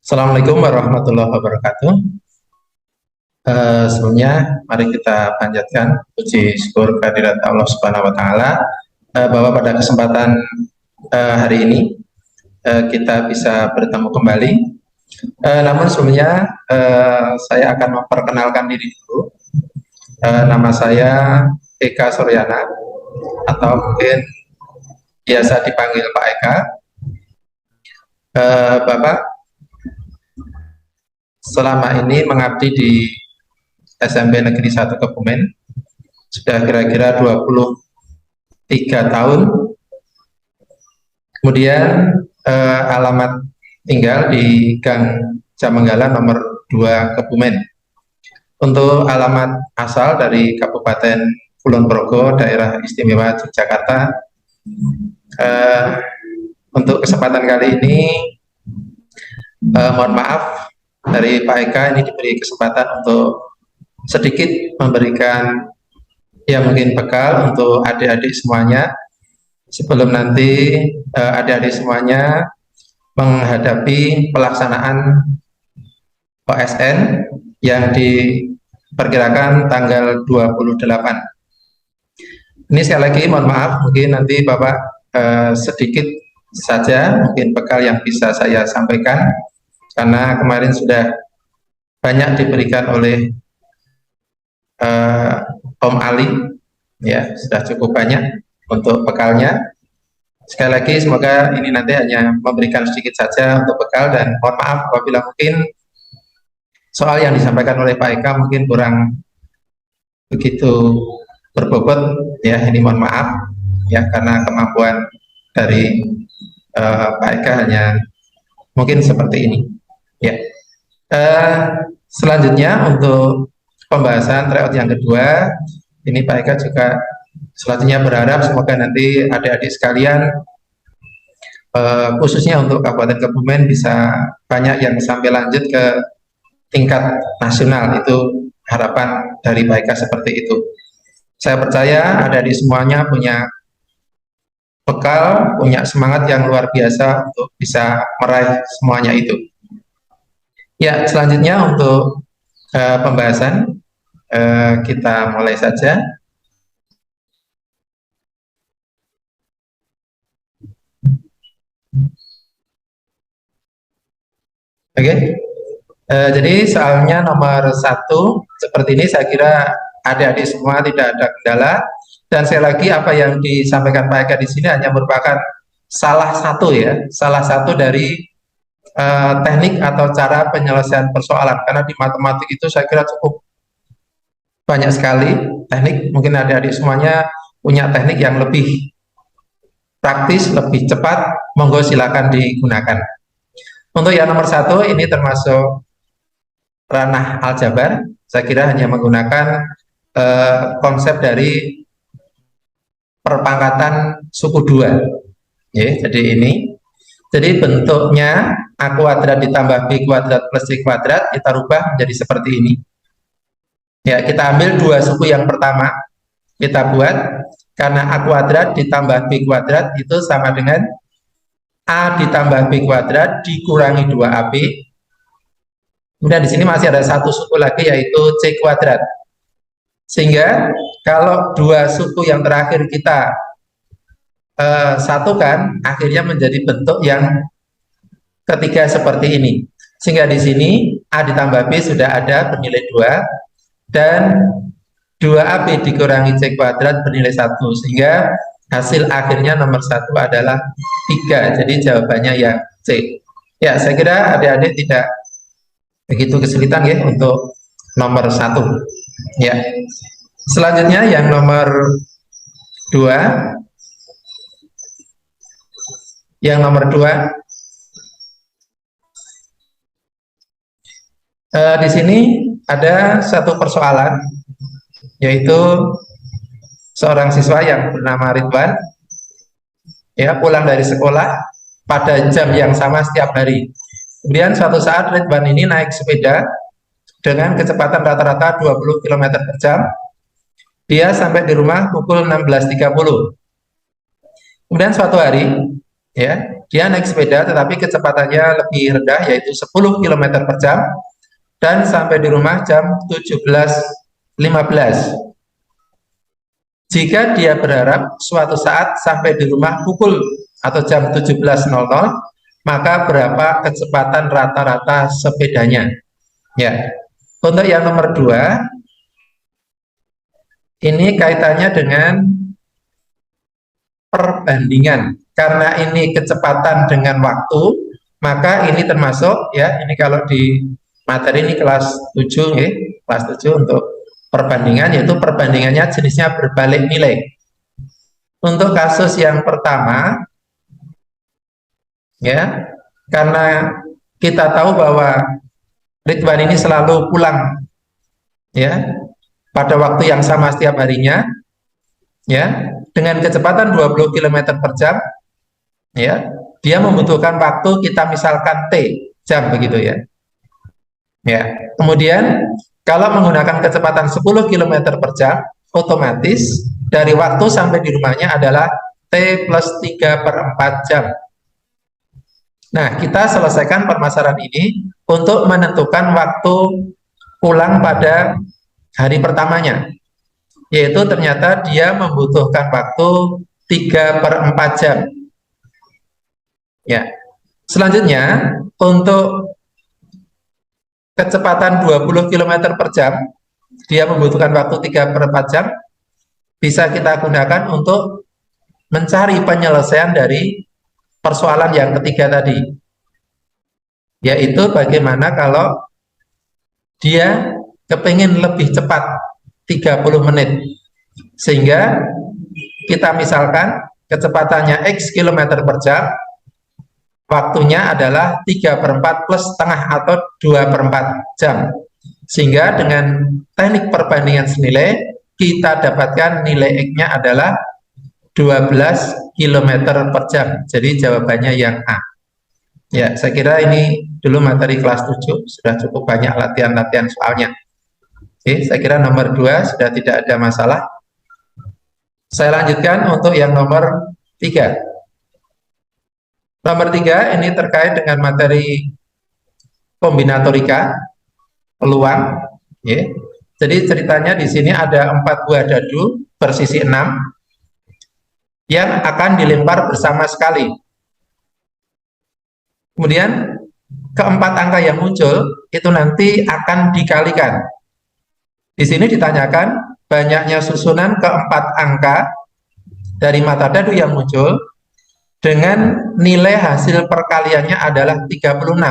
Assalamualaikum warahmatullahi wabarakatuh. Sebelumnya, mari kita panjatkan puji syukur kehadirat Allah Subhanahu wa Ta'ala, bahwa pada kesempatan hari ini kita bisa bertemu kembali. Namun sebelumnya, saya akan memperkenalkan diri dulu. Nama saya Eka Suryana, atau mungkin biasa dipanggil Pak Eka. Bapak selama ini mengabdi di SMP Negeri 1 Kebumen sudah kira-kira 23 tahun. Kemudian alamat tinggal di Gang Jamenggala nomor 2 Kebumen. Untuk alamat asal dari Kabupaten Kulon Progo, Daerah Istimewa Yogyakarta. Untuk kesempatan kali ini mohon maaf dari Pak Eka, ini diberi kesempatan untuk sedikit memberikan mungkin bekal untuk adik-adik semuanya sebelum nanti adik-adik semuanya menghadapi pelaksanaan OSN yang diperkirakan tanggal 28. Ini sekali lagi mohon maaf, mungkin nanti Bapak sedikit saja mungkin bekal yang bisa saya sampaikan, karena kemarin sudah banyak diberikan oleh Om Ali, ya sudah cukup banyak untuk bekalnya. Sekali lagi semoga ini nanti hanya memberikan sedikit saja untuk bekal, dan mohon maaf apabila mungkin soal yang disampaikan oleh Pak Eka mungkin kurang begitu berbobot, ya ini mohon maaf ya, karena kemampuan dari Pak Eka hanya mungkin seperti ini ya. Selanjutnya untuk pembahasan tryout yang kedua, ini Pak Eka juga selanjutnya berharap semoga nanti adik-adik sekalian, khususnya untuk Kabupaten Kebumen, bisa banyak yang sampai lanjut ke tingkat nasional. Itu harapan dari Pak Eka seperti itu. Saya percaya adik-adik semuanya punya bekal, punya semangat yang luar biasa untuk bisa meraih semuanya itu. Ya, selanjutnya untuk pembahasan kita mulai saja. Oke, jadi soalnya nomor 1 seperti ini, saya kira adik-adik semua tidak ada kendala. Dan sekali lagi apa yang disampaikan Pak Eka di sini hanya merupakan salah satu dari teknik atau cara penyelesaian persoalan, karena di matematik itu saya kira cukup banyak sekali teknik. Mungkin adik-adik semuanya punya teknik yang lebih praktis, lebih cepat, monggo silakan digunakan. Untuk yang nomor 1 ini termasuk ranah aljabar, saya kira hanya menggunakan konsep dari perpangkatan suku 2 ya. Jadi bentuknya A kuadrat ditambah B kuadrat plus C kuadrat, kita rubah menjadi seperti ini ya. Kita ambil dua suku yang pertama, kita buat, karena A kuadrat ditambah B kuadrat itu sama dengan A ditambah B kuadrat dikurangi 2AB. Kemudian di sini masih ada satu suku lagi, yaitu C kuadrat. Sehingga kalau dua suku yang terakhir kita satukan, akhirnya menjadi bentuk yang ketiga seperti ini. Sehingga di sini A ditambah B sudah ada bernilai 2, dan 2AB dikurangi C kuadrat bernilai 1, sehingga hasil akhirnya nomor 1 adalah 3. Jadi jawabannya yang C. Ya, saya kira adik-adik tidak begitu kesulitan ya untuk nomor 1 ya. Selanjutnya yang nomor 2. Yang nomor 2, di sini ada satu persoalan, yaitu seorang siswa yang bernama Ridwan ya, pulang dari sekolah pada jam yang sama setiap hari. Kemudian suatu saat Ridwan ini naik sepeda dengan kecepatan rata-rata 20 km per jam. Dia sampai di rumah pukul 16.30. Kemudian suatu hari Ya, dia naik sepeda tetapi kecepatannya lebih rendah yaitu 10 km per jam dan sampai di rumah jam 17.15. Jika dia berharap suatu saat sampai di rumah pukul atau jam 17.00, maka berapa kecepatan rata-rata sepedanya? Ya, untuk yang nomor 2, ini kaitannya dengan perbandingan. Karena ini kecepatan dengan waktu, maka ini termasuk, ya, ini kalau di materi ini kelas 7, ya, kelas 7 untuk perbandingan, yaitu perbandingannya jenisnya berbalik nilai. Untuk kasus yang pertama, ya, karena kita tahu bahwa Ridwan ini selalu pulang, ya, pada waktu yang sama setiap harinya, ya, dengan kecepatan 20 km per jam, ya, dia membutuhkan waktu, kita misalkan T jam begitu, ya. Ya, kemudian kalau menggunakan kecepatan 10 km per jam, otomatis dari waktu sampai di rumahnya adalah T plus 3 per 4 jam. Nah, kita selesaikan permasalahan ini untuk menentukan waktu pulang pada hari pertamanya, yaitu ternyata dia membutuhkan waktu 3 per 4 jam. Ya, selanjutnya untuk kecepatan 20 km per jam, dia membutuhkan waktu 3 per 4 jam, bisa kita gunakan untuk mencari penyelesaian dari persoalan yang ketiga tadi, yaitu bagaimana kalau dia kepingin lebih cepat 30 menit, sehingga kita misalkan kecepatannya X km per jam, waktunya adalah 3 per 4 plus setengah atau 2 per 4 jam, sehingga dengan teknik perbandingan senilai kita dapatkan nilai X-nya adalah 12 km per jam. Jadi jawabannya yang A. Ya, saya kira ini dulu materi kelas 7 sudah cukup banyak latihan-latihan soalnya. Oke, saya kira nomor 2 sudah tidak ada masalah. Saya lanjutkan untuk yang nomor 3. Nomor 3 ini terkait dengan materi kombinatorika, peluang. Ya. Jadi ceritanya di sini ada 4 buah dadu bersisi 6 yang akan dilempar bersama sekali. Kemudian keempat angka yang muncul itu nanti akan dikalikan. Di sini ditanyakan banyaknya susunan keempat angka dari mata dadu yang muncul dengan nilai hasil perkaliannya adalah 36.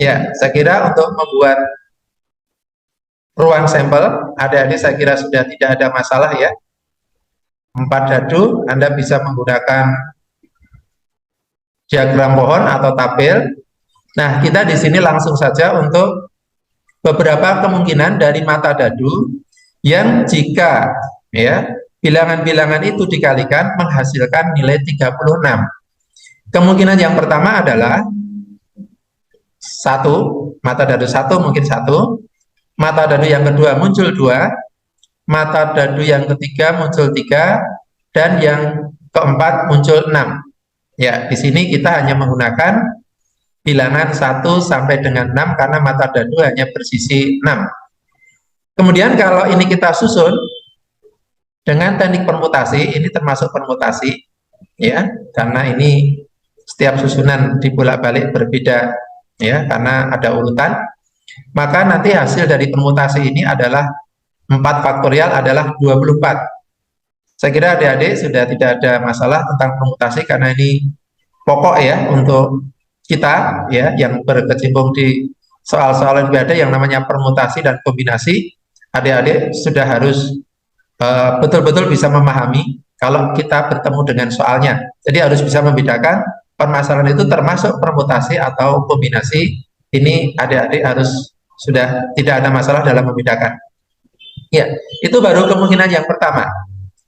Ya, saya kira untuk membuat ruang sampel, adik-adik saya kira sudah tidak ada masalah, ya. 4 dadu, Anda bisa menggunakan diagram pohon atau tabel. Nah, kita di sini langsung saja untuk beberapa kemungkinan dari mata dadu yang jika, ya, bilangan-bilangan itu dikalikan menghasilkan nilai 36. Kemungkinan yang pertama adalah 1, mata dadu 1 mungkin 1, mata dadu yang kedua muncul 2, mata dadu yang ketiga muncul 3, dan yang keempat muncul 6. Ya, di sini kita hanya menggunakan bilangan 1 sampai dengan 6 karena mata dadu hanya bersisi 6. Kemudian kalau ini kita susun dengan teknik permutasi, ini termasuk permutasi, ya, karena ini setiap susunan dibolak-balik berbeda, ya, karena ada urutan. Maka nanti hasil dari permutasi ini adalah 4 faktorial adalah 24. Saya kira adik-adik sudah tidak ada masalah tentang permutasi karena ini pokok, ya, untuk kita, ya, yang berkecimpung di soal-soal olimpiade yang namanya permutasi dan kombinasi. Adik-adik sudah harus betul-betul bisa memahami kalau kita bertemu dengan soalnya. Jadi harus bisa membedakan permasalahan itu termasuk permutasi atau kombinasi. Ini adik-adik harus sudah tidak ada masalah dalam membedakan. Ya, itu baru kemungkinan yang pertama.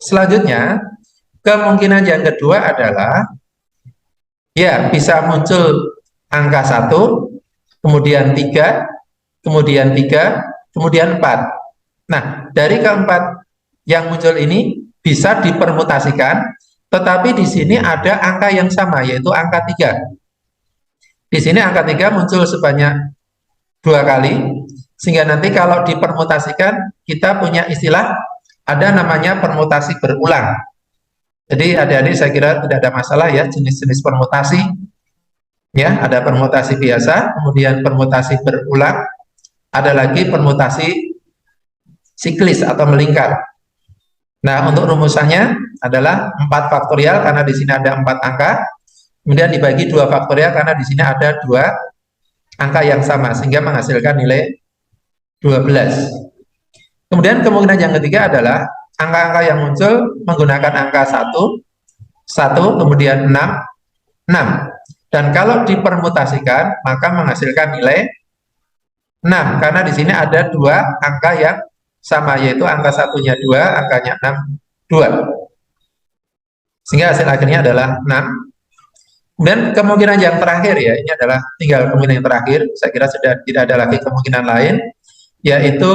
Selanjutnya, kemungkinan yang kedua adalah, ya, bisa muncul angka 1, kemudian 3, kemudian 3, kemudian 4. Nah, dari keempat yang muncul ini bisa dipermutasikan Tetapi di sini ada angka yang sama, yaitu angka 3. Di sini angka 3 muncul sebanyak 2 kali, sehingga nanti kalau dipermutasikan, kita punya istilah, ada namanya permutasi berulang. Jadi adik-adik saya kira tidak ada masalah ya, jenis-jenis permutasi. Ya, ada permutasi biasa, kemudian permutasi berulang, ada lagi permutasi siklis atau melingkar. Nah, untuk rumusannya adalah 4 faktorial karena di sini ada 4 angka, kemudian dibagi 2 faktorial karena di sini ada 2 angka yang sama, sehingga menghasilkan nilai 12. Kemudian kemungkinan yang ketiga adalah angka-angka yang muncul menggunakan angka 1, 1, kemudian 6, 6. Dan kalau dipermutasikan, maka menghasilkan nilai 6, karena di sini ada 2 angka yang sama, yaitu angka satunya 2, angkanya 6, 2. Sehingga hasil akhirnya adalah 6. Kemudian kemungkinan yang terakhir ya, ini adalah tinggal kemungkinan yang terakhir, saya kira sudah tidak ada lagi kemungkinan lain, yaitu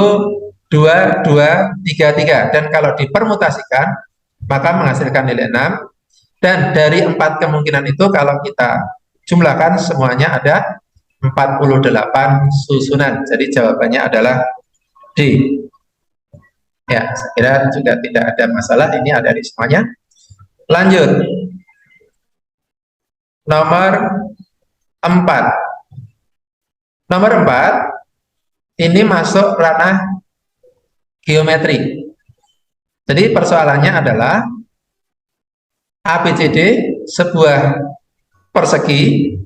2, 2, 3, 3. Dan kalau dipermutasikan, maka menghasilkan nilai 6. Dan dari 4 kemungkinan itu, kalau kita jumlahkan semuanya ada 48 susunan. Jadi jawabannya adalah D. Ya, saya kira juga tidak ada masalah, ini ada di semuanya. Lanjut. Nomor 4. Nomor 4 ini masuk ranah geometri. Jadi persoalannya adalah ABCD sebuah persegi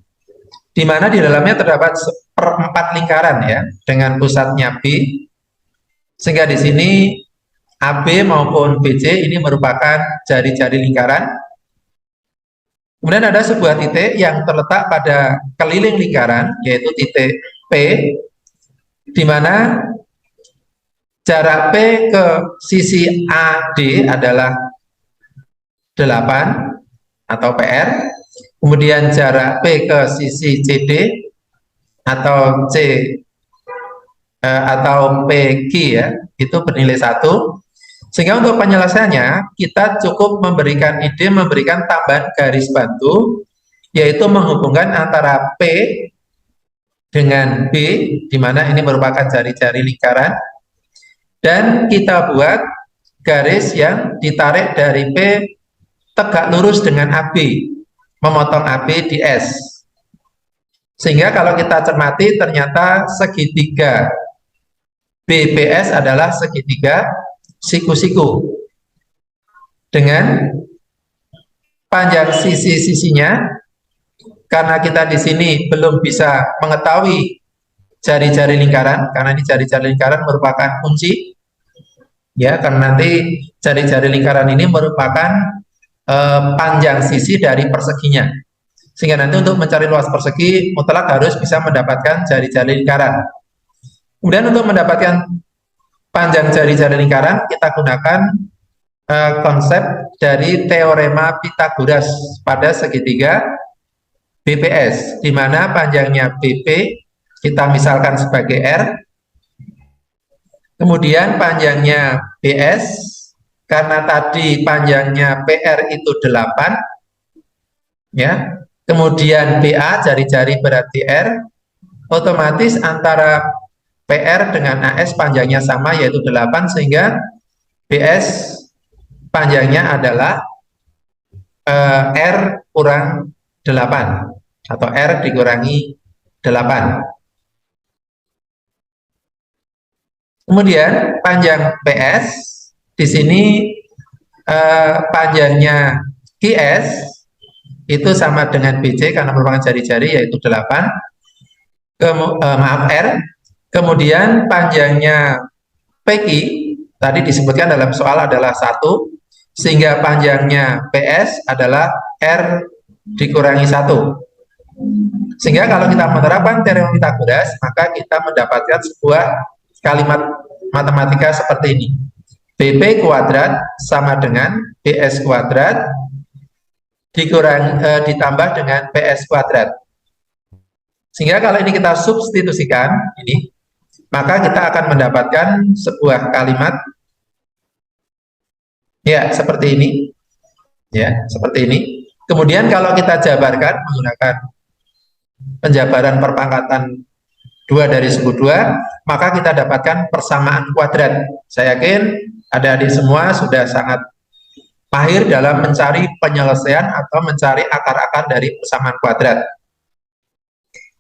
di mana di dalamnya terdapat 4 lingkaran ya, dengan pusatnya B, sehingga di sini AB maupun BC ini merupakan jari-jari lingkaran. Kemudian ada sebuah titik yang terletak pada keliling lingkaran, yaitu titik P, di mana jarak P ke sisi AD adalah 8 atau PR. Kemudian jarak P ke sisi CD atau atau PG ya, itu bernilai 1. Sehingga untuk penyelesaiannya kita cukup memberikan ide, memberikan tambahan garis bantu, yaitu menghubungkan antara P dengan B, di mana ini merupakan jari-jari lingkaran, dan kita buat garis yang ditarik dari P tegak lurus dengan AB, memotong AB di S. Sehingga kalau kita cermati, ternyata segitiga BPS adalah segitiga siku-siku dengan panjang sisi-sisinya. Karena kita di sini belum bisa mengetahui jari-jari lingkaran, karena ini jari-jari lingkaran merupakan kunci ya, karena nanti jari-jari lingkaran ini merupakan panjang sisi dari perseginya, sehingga nanti untuk mencari luas persegi mutlak harus bisa mendapatkan jari-jari lingkaran. Kemudian untuk mendapatkan panjang jari-jari lingkaran, kita gunakan konsep dari teorema Pythagoras pada segitiga BPS, di mana panjangnya BP kita misalkan sebagai R, kemudian panjangnya BS, karena tadi panjangnya PR itu 8, ya, kemudian BA jari-jari berarti R, otomatis antara PR dengan AS panjangnya sama, yaitu 8, sehingga BS panjangnya adalah R kurang 8 atau R dikurangi 8. Kemudian panjang PS di sini panjangnya QS itu sama dengan BC karena merupakan jari-jari, yaitu 8. Maaf, R. Kemudian panjangnya PQ tadi disebutkan dalam soal adalah 1, sehingga panjangnya PS adalah R dikurangi 1. Sehingga kalau kita menerapkan teorema Pythagoras, maka kita mendapatkan sebuah kalimat matematika seperti ini. BP kuadrat sama dengan BS kuadrat ditambah dengan PS kuadrat. Sehingga kalau ini kita substitusikan ini, maka kita akan mendapatkan sebuah kalimat ya seperti ini. Ya, seperti ini. Kemudian kalau kita jabarkan menggunakan penjabaran perpangkatan 2 dari suku 2, maka kita dapatkan persamaan kuadrat. Saya yakin adik-adik semua sudah sangat mahir dalam mencari penyelesaian atau mencari akar-akar dari persamaan kuadrat.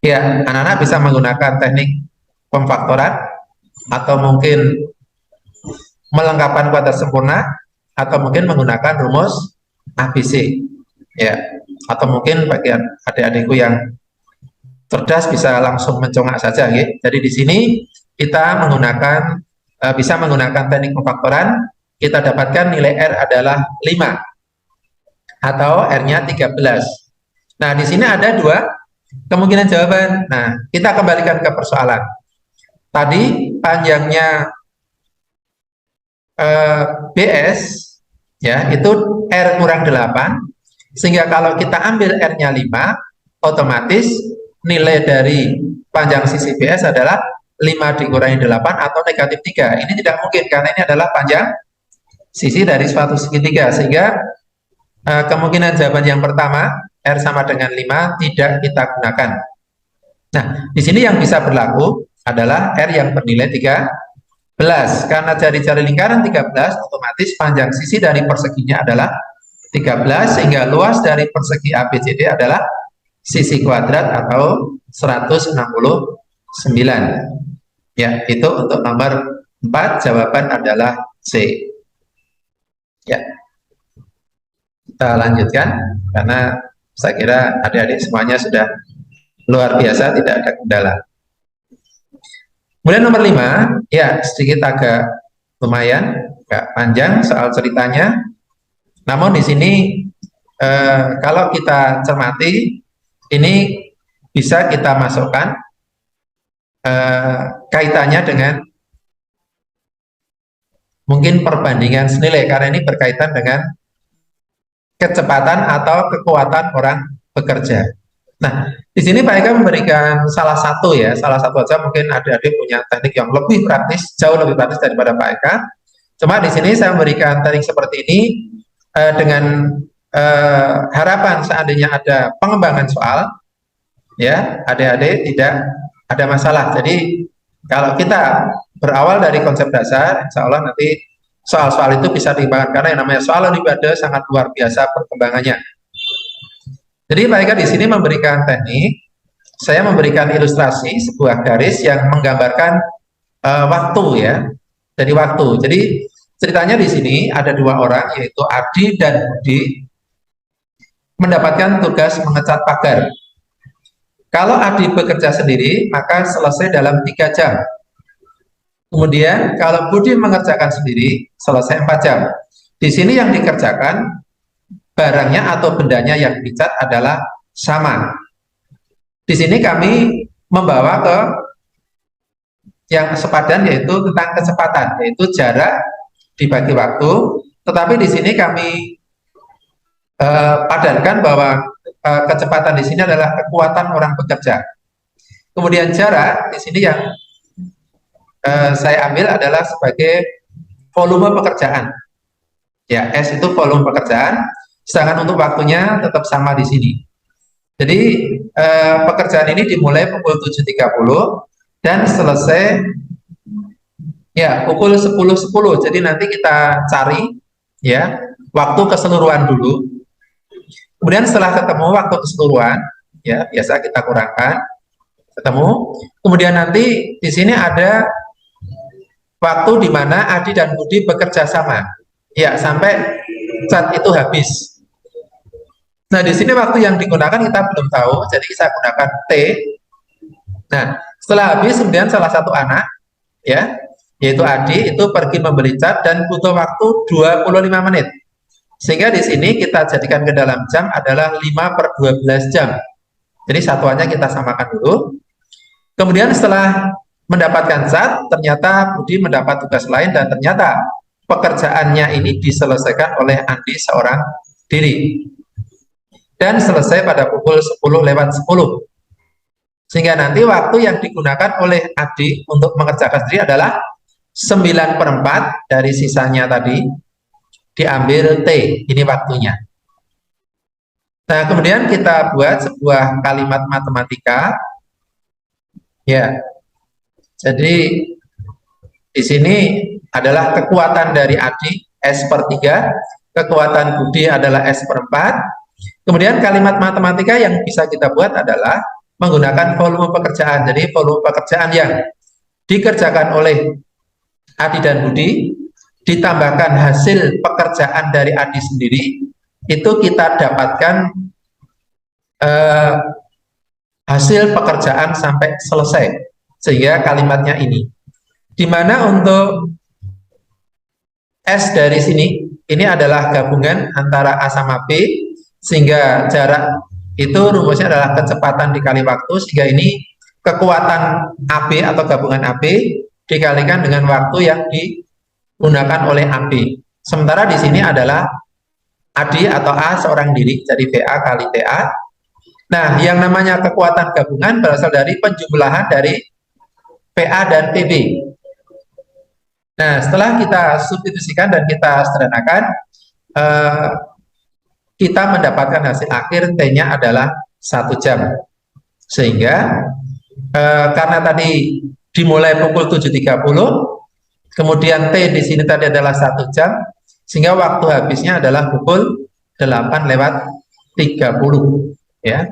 Ya, anak-anak bisa menggunakan teknik pemfaktoran atau mungkin melengkapkan kuadrat sempurna atau mungkin menggunakan rumus ABC. Ya, atau mungkin bagian adik-adikku yang cerdas bisa langsung mencongak saja, ya. Jadi di sini kita menggunakan bisa menggunakan teknik pemfaktoran, kita dapatkan nilai R adalah 5 atau R-nya 13. Nah, di sini ada dua kemungkinan jawaban. Nah, kita kembalikan ke persoalan. Tadi panjangnya BS ya, itu R kurang 8, sehingga kalau kita ambil R-nya 5, otomatis nilai dari panjang sisi BS adalah 5 dikurangi 8 atau negatif 3. Ini tidak mungkin karena ini adalah panjang sisi dari suatu segitiga, sehingga kemungkinan jawaban yang pertama R sama dengan 5 tidak kita gunakan. Nah, di sini yang bisa berlaku adalah R yang bernilai 13. Karena jari-jari lingkaran 13, otomatis panjang sisi dari perseginya adalah 13, sehingga luas dari persegi ABCD adalah sisi kuadrat atau 169. Ya, itu untuk nomor 4, jawaban adalah C. Ya, kita lanjutkan karena saya kira adik-adik semuanya sudah luar biasa, tidak ada kendala. Kemudian nomor 5, ya sedikit agak lumayan, agak panjang soal ceritanya. Namun di sini kalau kita cermati, ini bisa kita masukkan kaitannya dengan mungkin perbandingan senilai, karena ini berkaitan dengan kecepatan atau kekuatan orang bekerja. Nah, di sini Pak Eka memberikan salah satu aja, mungkin adik-adik punya teknik yang lebih praktis, jauh lebih praktis daripada Pak Eka. Cuma di sini saya memberikan teknik seperti ini dengan harapan seandainya ada pengembangan soal, ya adik-adik tidak ada masalah. Jadi kalau kita berawal dari konsep dasar, insya Allah nanti soal-soal itu bisa dikembangkan, karena yang namanya soal olimpiade sangat luar biasa perkembangannya. Jadi Pak Eka di sini memberikan teknik, saya memberikan ilustrasi sebuah garis yang menggambarkan waktu, ya. Jadi waktu. Jadi ceritanya di sini ada dua orang, yaitu Adi dan Budi, mendapatkan tugas mengecat pagar. Kalau Adi bekerja sendiri, maka selesai dalam 3 jam. Kemudian kalau Budi mengerjakan sendiri, selesai 4 jam. Di sini yang dikerjakan, barangnya atau bendanya yang dicat adalah sama. Di sini kami membawa ke yang sepadan, yaitu tentang kecepatan, yaitu jarak dibagi waktu. Tetapi di sini kami padankan bahwa kecepatan di sini adalah kekuatan orang bekerja. Kemudian jarak di sini yang saya ambil adalah sebagai volume pekerjaan. Ya, S itu volume pekerjaan, sedangkan untuk waktunya tetap sama di sini. Jadi pekerjaan ini dimulai pukul 7.30 dan selesai ya pukul 10.10. Jadi nanti kita cari ya waktu keseluruhan dulu. Kemudian setelah ketemu waktu keseluruhan, ya biasa kita kurangkan, ketemu. Kemudian nanti di sini ada waktu di mana Adi dan Budi bekerja sama, ya sampai cat itu habis. Nah di sini waktu yang digunakan kita belum tahu, jadi saya gunakan T. Nah setelah habis, kemudian salah satu anak, ya yaitu Adi, itu pergi membeli cat dan butuh waktu 25 menit. Sehingga di sini kita jadikan ke dalam jam adalah 5/12 jam. Jadi satuannya kita samakan dulu. Kemudian setelah mendapatkan cat, ternyata Budi mendapat tugas lain dan ternyata pekerjaannya ini diselesaikan oleh Andi seorang diri. Dan selesai pada pukul 10:10. Sehingga nanti waktu yang digunakan oleh Adi untuk mengerjakan sendiri adalah 9/4 dari sisanya tadi, diambil T, ini waktunya. Nah, kemudian kita buat sebuah kalimat matematika. Ya, jadi di sini adalah kekuatan dari Adi S per 3, kekuatan Budi adalah S per 4. Kemudian kalimat matematika yang bisa kita buat adalah menggunakan volume pekerjaan. Jadi volume pekerjaan yang dikerjakan oleh Adi dan Budi ditambahkan hasil pekerjaan dari Adi sendiri, itu kita dapatkan eh, hasil pekerjaan sampai selesai, sehingga kalimatnya ini. Dimana untuk S dari sini, ini adalah gabungan antara A sama B, sehingga jarak itu rumusnya adalah kecepatan dikali waktu, sehingga ini kekuatan AB atau gabungan AB dikalikan dengan waktu yang digunakan oleh AB. Sementara di sini adalah AD atau A seorang diri, jadi VA kali TA. Nah, yang namanya kekuatan gabungan berasal dari penjumlahan dari PA dan PB. Nah, setelah kita substitusikan dan kita sederhanakan, kita mendapatkan hasil akhir T-nya adalah 1 jam. Sehingga karena tadi dimulai pukul 7.30, kemudian T di sini tadi adalah 1 jam, sehingga waktu habisnya adalah pukul 8:30. Ya,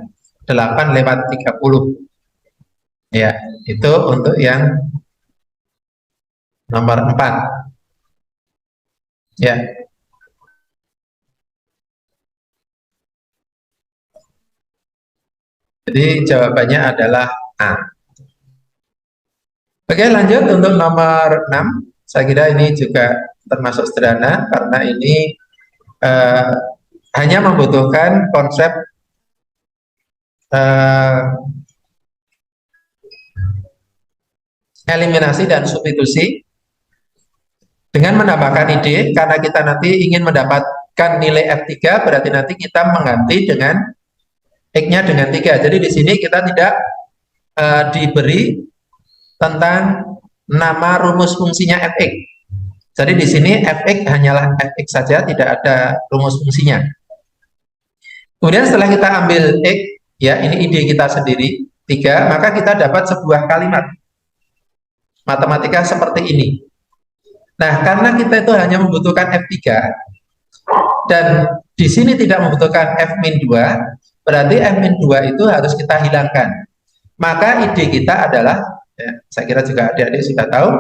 8:30. Ya, itu untuk yang nomor 4. Ya. Jadi jawabannya adalah A. Oke, lanjut untuk nomor 6. Saya kira ini juga termasuk sederhana karena ini hanya membutuhkan konsep eliminasi dan substitusi dengan menambahkan ide, karena kita nanti ingin mendapatkan nilai F3, berarti nanti kita mengganti dengan X-nya dengan 3. Jadi di sini kita tidak diberi tentang nama rumus fungsinya Fx. Jadi di sini Fx hanyalah Fx saja, tidak ada rumus fungsinya. Kemudian setelah kita ambil X, ya ini ide kita sendiri, 3, maka kita dapat sebuah kalimat matematika seperti ini. Nah, karena kita itu hanya membutuhkan F3 dan di sini tidak membutuhkan F-2, berarti F-2 itu harus kita hilangkan. Maka ide kita adalah, ya, saya kira juga adik-adik sudah tahu,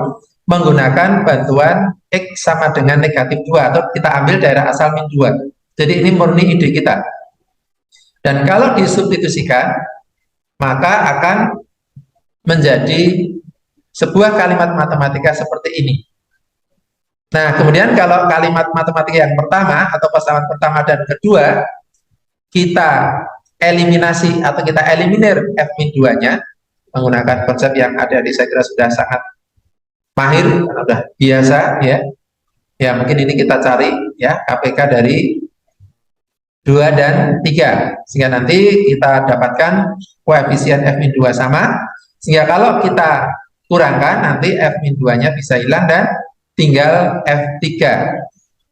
menggunakan bantuan X sama dengan negatif 2, atau kita ambil daerah asal min 2. Jadi ini murni ide kita. Dan kalau disubstitusikan, maka akan menjadi sebuah kalimat matematika seperti ini. Nah, kemudian kalau kalimat matematika yang pertama atau pasangan pertama dan kedua, kita eliminasi atau kita eliminir F-2-nya menggunakan konsep yang ada di, saya kira sudah sangat mahir, sudah biasa ya. Ya, mungkin ini kita cari ya KPK dari 2 dan 3, sehingga nanti kita dapatkan koefisien F-2 sama, sehingga kalau kita kurangkan nanti F-2-nya bisa hilang dan tinggal F3.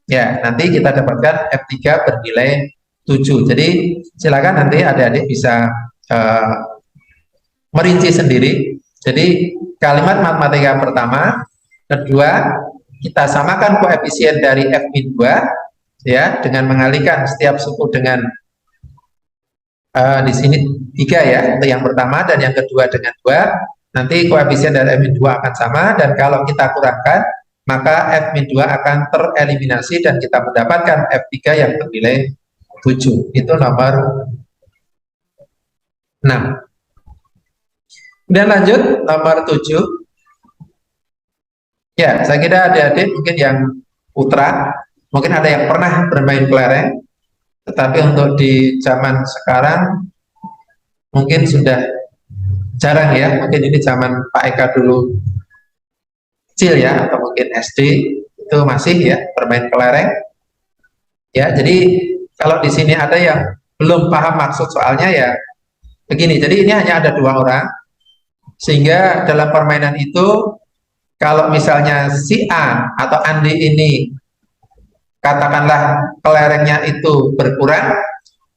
Ya, nanti kita dapatkan F3 bernilai 7. Jadi silakan nanti adik-adik bisa merinci sendiri. Jadi kalimat matematika pertama, kedua, kita samakan koefisien dari F-2 ya dengan mengalihkan setiap suku dengan di sini 3 ya untuk yang pertama, dan yang kedua dengan 2. Nanti koefisien dari F-2 akan sama, dan kalau kita kurangkan maka F-2 akan tereliminasi dan kita mendapatkan F3 yang bernilai 7. Itu nomor 6. Kemudian lanjut nomor 7. Ya, saya kira adik-adik mungkin yang putra, mungkin ada yang pernah bermain kelereng, tetapi untuk di zaman sekarang mungkin sudah jarang ya. Mungkin ini zaman Pak Eka dulu kecil ya, atau mungkin SD itu masih ya bermain kelereng. Ya, jadi kalau di sini ada yang belum paham maksud soalnya ya begini. Jadi ini hanya ada 2 orang, sehingga dalam permainan itu kalau misalnya si A atau Andi ini katakanlah kelerengnya itu berkurang,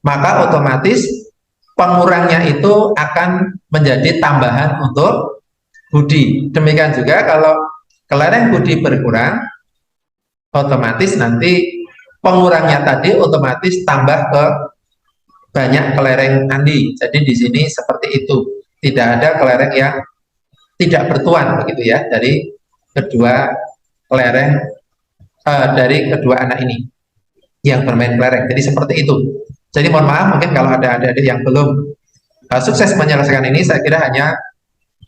maka otomatis pengurangnya itu akan menjadi tambahan untuk budi. Demikian juga kalau kelereng budi berkurang, otomatis nanti pengurangnya tadi otomatis tambah ke banyak kelereng andi. Jadi di sini seperti itu. Tidak ada kelereng yang tidak bertuan begitu ya dari kedua kelereng dari kedua anak ini yang bermain kelereng. Jadi seperti itu. Jadi mohon maaf mungkin kalau ada adik-adik yang belum sukses menyelesaikan ini, saya kira hanya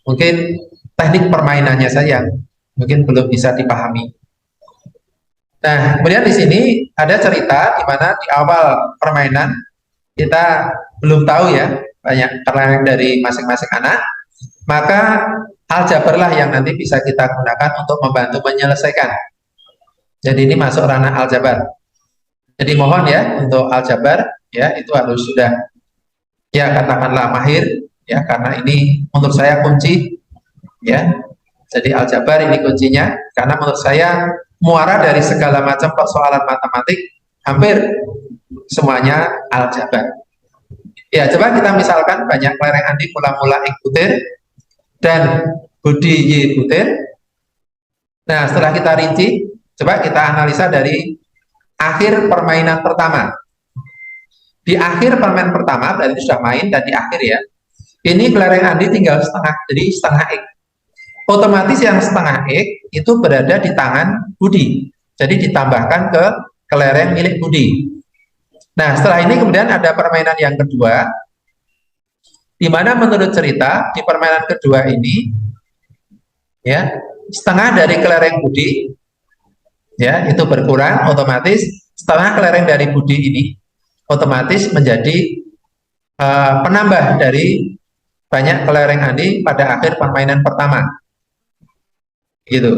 mungkin teknik permainannya saja yang mungkin belum bisa dipahami. Nah, kemudian di sini ada cerita di mana di awal permainan kita belum tahu ya banyak kelereng dari masing-masing anak, maka aljabar lah yang nanti bisa kita gunakan untuk membantu menyelesaikan. Jadi ini masuk ranah aljabar. Jadi mohon ya untuk aljabar ya itu harus sudah ya katakanlah mahir ya karena ini menurut saya kunci ya. Jadi aljabar ini kuncinya karena menurut saya muara dari segala macam persoalan matematik hampir semuanya aljabar. Ya coba kita misalkan banyak kelereng andi mula-mula X butir dan budi Y butir. Nah setelah kita rinci, coba kita analisa dari akhir permainan pertama. Di akhir permainan pertama, berarti sudah main dan di akhir ya, ini kelereng andi tinggal setengah, jadi setengah X. Otomatis yang setengah X itu berada di tangan budi. Jadi ditambahkan ke kelereng milik budi. Nah setelah ini kemudian ada permainan yang kedua, di mana menurut cerita di permainan kedua ini ya setengah dari kelereng budi ya itu berkurang, otomatis setengah kelereng dari budi ini otomatis menjadi penambah dari banyak kelereng andi pada akhir permainan pertama gitu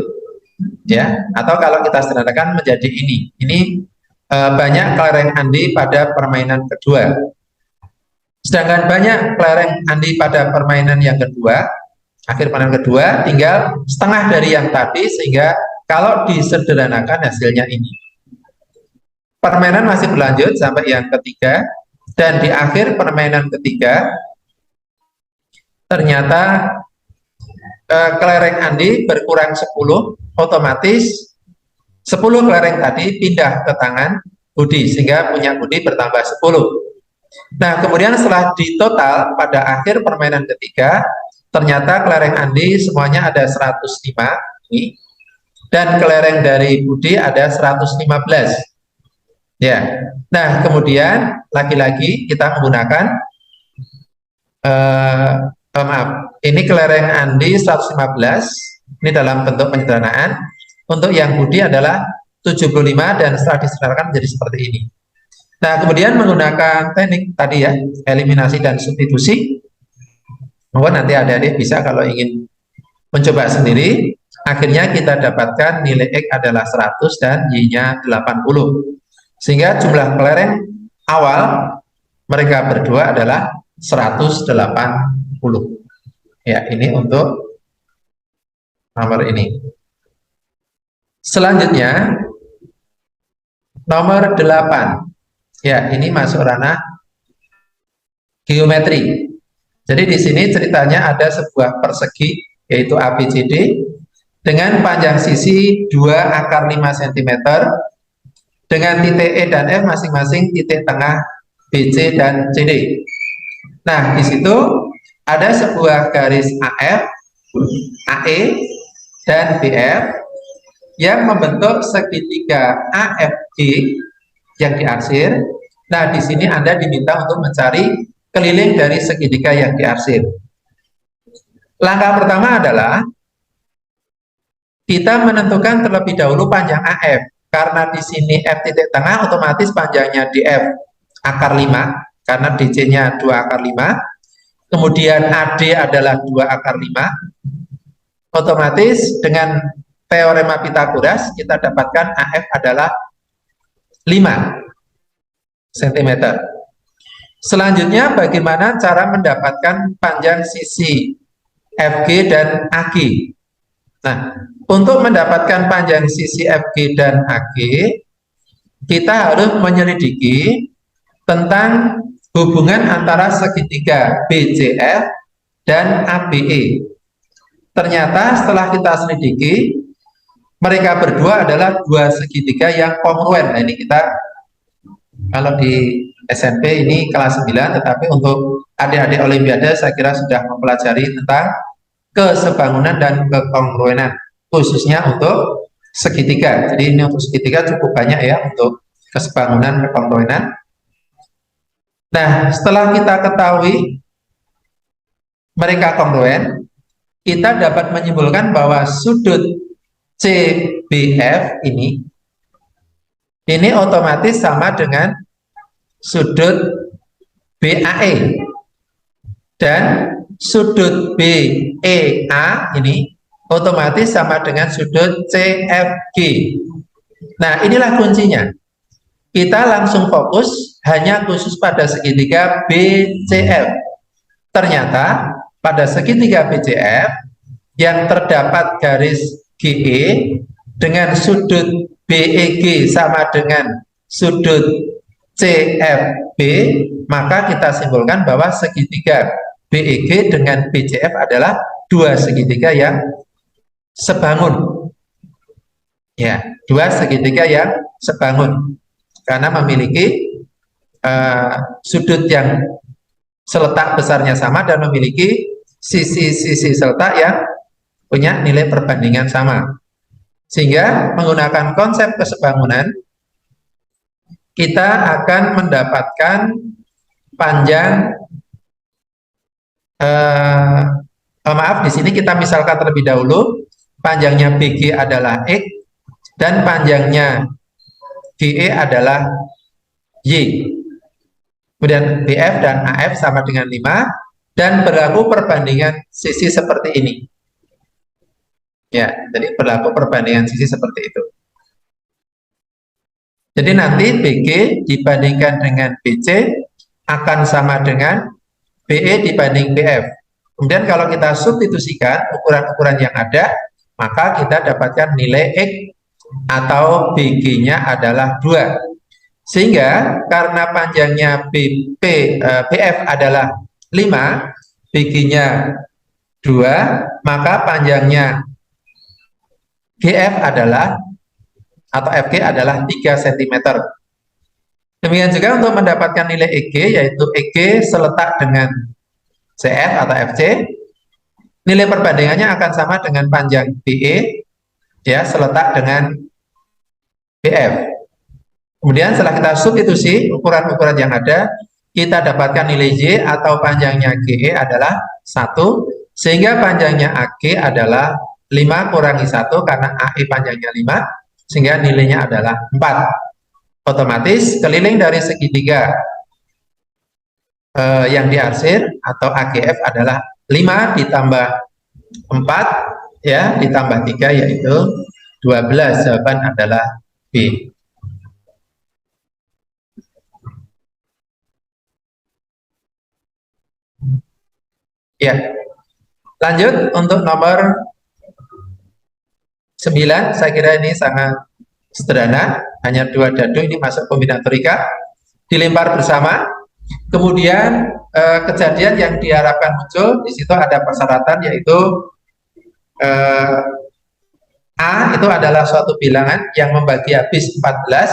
ya, atau kalau kita sederhanakan menjadi ini banyak kelereng andi pada permainan kedua. Sedangkan banyak kelereng andi pada permainan yang kedua, akhir permainan kedua, tinggal setengah dari yang tadi, sehingga kalau disederhanakan hasilnya ini. Permainan masih berlanjut sampai yang ketiga, dan di akhir permainan ketiga, ternyata kelereng andi berkurang 10, otomatis 10 kelereng tadi pindah ke tangan budi, sehingga punya budi bertambah 10. Nah, kemudian setelah ditotal pada akhir permainan ketiga, ternyata kelereng andi semuanya ada 105 ini, dan kelereng dari budi ada 115. Ya. Nah, kemudian lagi-lagi kita menggunakan maaf, ini kelereng andi 115, ini dalam bentuk penyederhanaan. Untuk yang budi adalah 75 dan setelah disederhanakan menjadi seperti ini. Nah, kemudian menggunakan teknik tadi ya, eliminasi dan substitusi. Mungkin nanti adik-adik bisa kalau ingin mencoba sendiri, akhirnya kita dapatkan nilai X adalah 100 dan Y-nya 80. Sehingga jumlah kelereng awal mereka berdua adalah 180. Ya, ini untuk nomor ini. Selanjutnya, nomor 8. Ya, ini masuk ranah geometri. Jadi di sini ceritanya ada sebuah persegi yaitu ABCD dengan panjang sisi 2 akar 5 cm dengan titik E dan F masing-masing titik tengah BC dan CD. Nah, di situ ada sebuah garis AF, AE, dan BF yang membentuk segitiga AFG yang diarsir. Nah, di sini Anda diminta untuk mencari keliling dari segitiga yang diarsir. Langkah pertama adalah kita menentukan terlebih dahulu panjang AF. Karena di sini F titik tengah, otomatis panjangnya DF akar 5, karena DC-nya 2 akar 5. Kemudian AD adalah 2 akar 5. Otomatis dengan teorema Pitagoras kita dapatkan AF adalah 5 cm. Selanjutnya bagaimana cara mendapatkan panjang sisi FG dan AG. Nah, untuk mendapatkan panjang sisi FG dan AG, kita harus menyelidiki tentang hubungan antara segitiga BCF dan ABE. Ternyata setelah kita selidiki, mereka berdua adalah dua segitiga yang kongruen. Nah, ini kita kalau di SMP ini kelas 9, tetapi untuk adik-adik Olimpiade saya kira sudah mempelajari tentang kesebangunan dan kekongruenan, khususnya untuk segitiga. Jadi ini untuk segitiga cukup banyak ya untuk kesebangunan, kekongruenan. Nah, setelah kita ketahui mereka kongruen, kita dapat menyimpulkan bahwa sudut CBF ini otomatis sama dengan sudut BAE, dan sudut BEA ini otomatis sama dengan sudut CFG. Nah, inilah kuncinya. Kita langsung fokus hanya khusus pada segitiga BCF. Ternyata pada segitiga BCF yang terdapat garis GE dengan sudut BEG sama dengan sudut CFB, maka kita simpulkan bahwa segitiga BEG dengan BCF adalah dua segitiga yang sebangun. Ya, dua segitiga yang sebangun karena memiliki sudut yang seletak besarnya sama dan memiliki sisi-sisi seletak yang punya nilai perbandingan sama. Sehingga menggunakan konsep kesebangunan, kita akan mendapatkan panjang maaf, di sini kita misalkan terlebih dahulu panjangnya BG adalah X dan panjangnya GE adalah Y. Kemudian BF dan AF sama dengan 5 dan berlaku perbandingan sisi seperti ini. Ya, jadi berlaku perbandingan sisi seperti itu. Jadi nanti BG dibandingkan dengan BC akan sama dengan BE dibanding BF. Kemudian kalau kita substitusikan ukuran-ukuran yang ada, maka kita dapatkan nilai X atau BG-nya adalah 2. Sehingga karena panjangnya BF adalah 5, BG-nya 2, maka panjangnya GF adalah atau FG adalah 3 cm. Demikian juga untuk mendapatkan nilai EG, yaitu EG seletak dengan CF atau FC, nilai perbandingannya akan sama dengan panjang BE ya seletak dengan BF. Kemudian setelah kita substitusi ukuran-ukuran yang ada, kita dapatkan nilai Y atau panjangnya GE adalah 1, sehingga panjangnya AG adalah 5 kurangi 1 karena AE panjangnya 5, sehingga nilainya adalah 4. Otomatis keliling dari segitiga yang diarsir atau AGF adalah 5 ditambah 4 ya ditambah 3 yaitu 12. Jawaban adalah B. Ya, lanjut untuk nomor 9. Saya kira ini sangat sederhana, hanya 2 dadu, ini masuk kombinatorika, dilempar bersama. Kemudian kejadian yang diharapkan muncul di situ ada persyaratan, yaitu A itu adalah suatu bilangan yang membagi habis 14.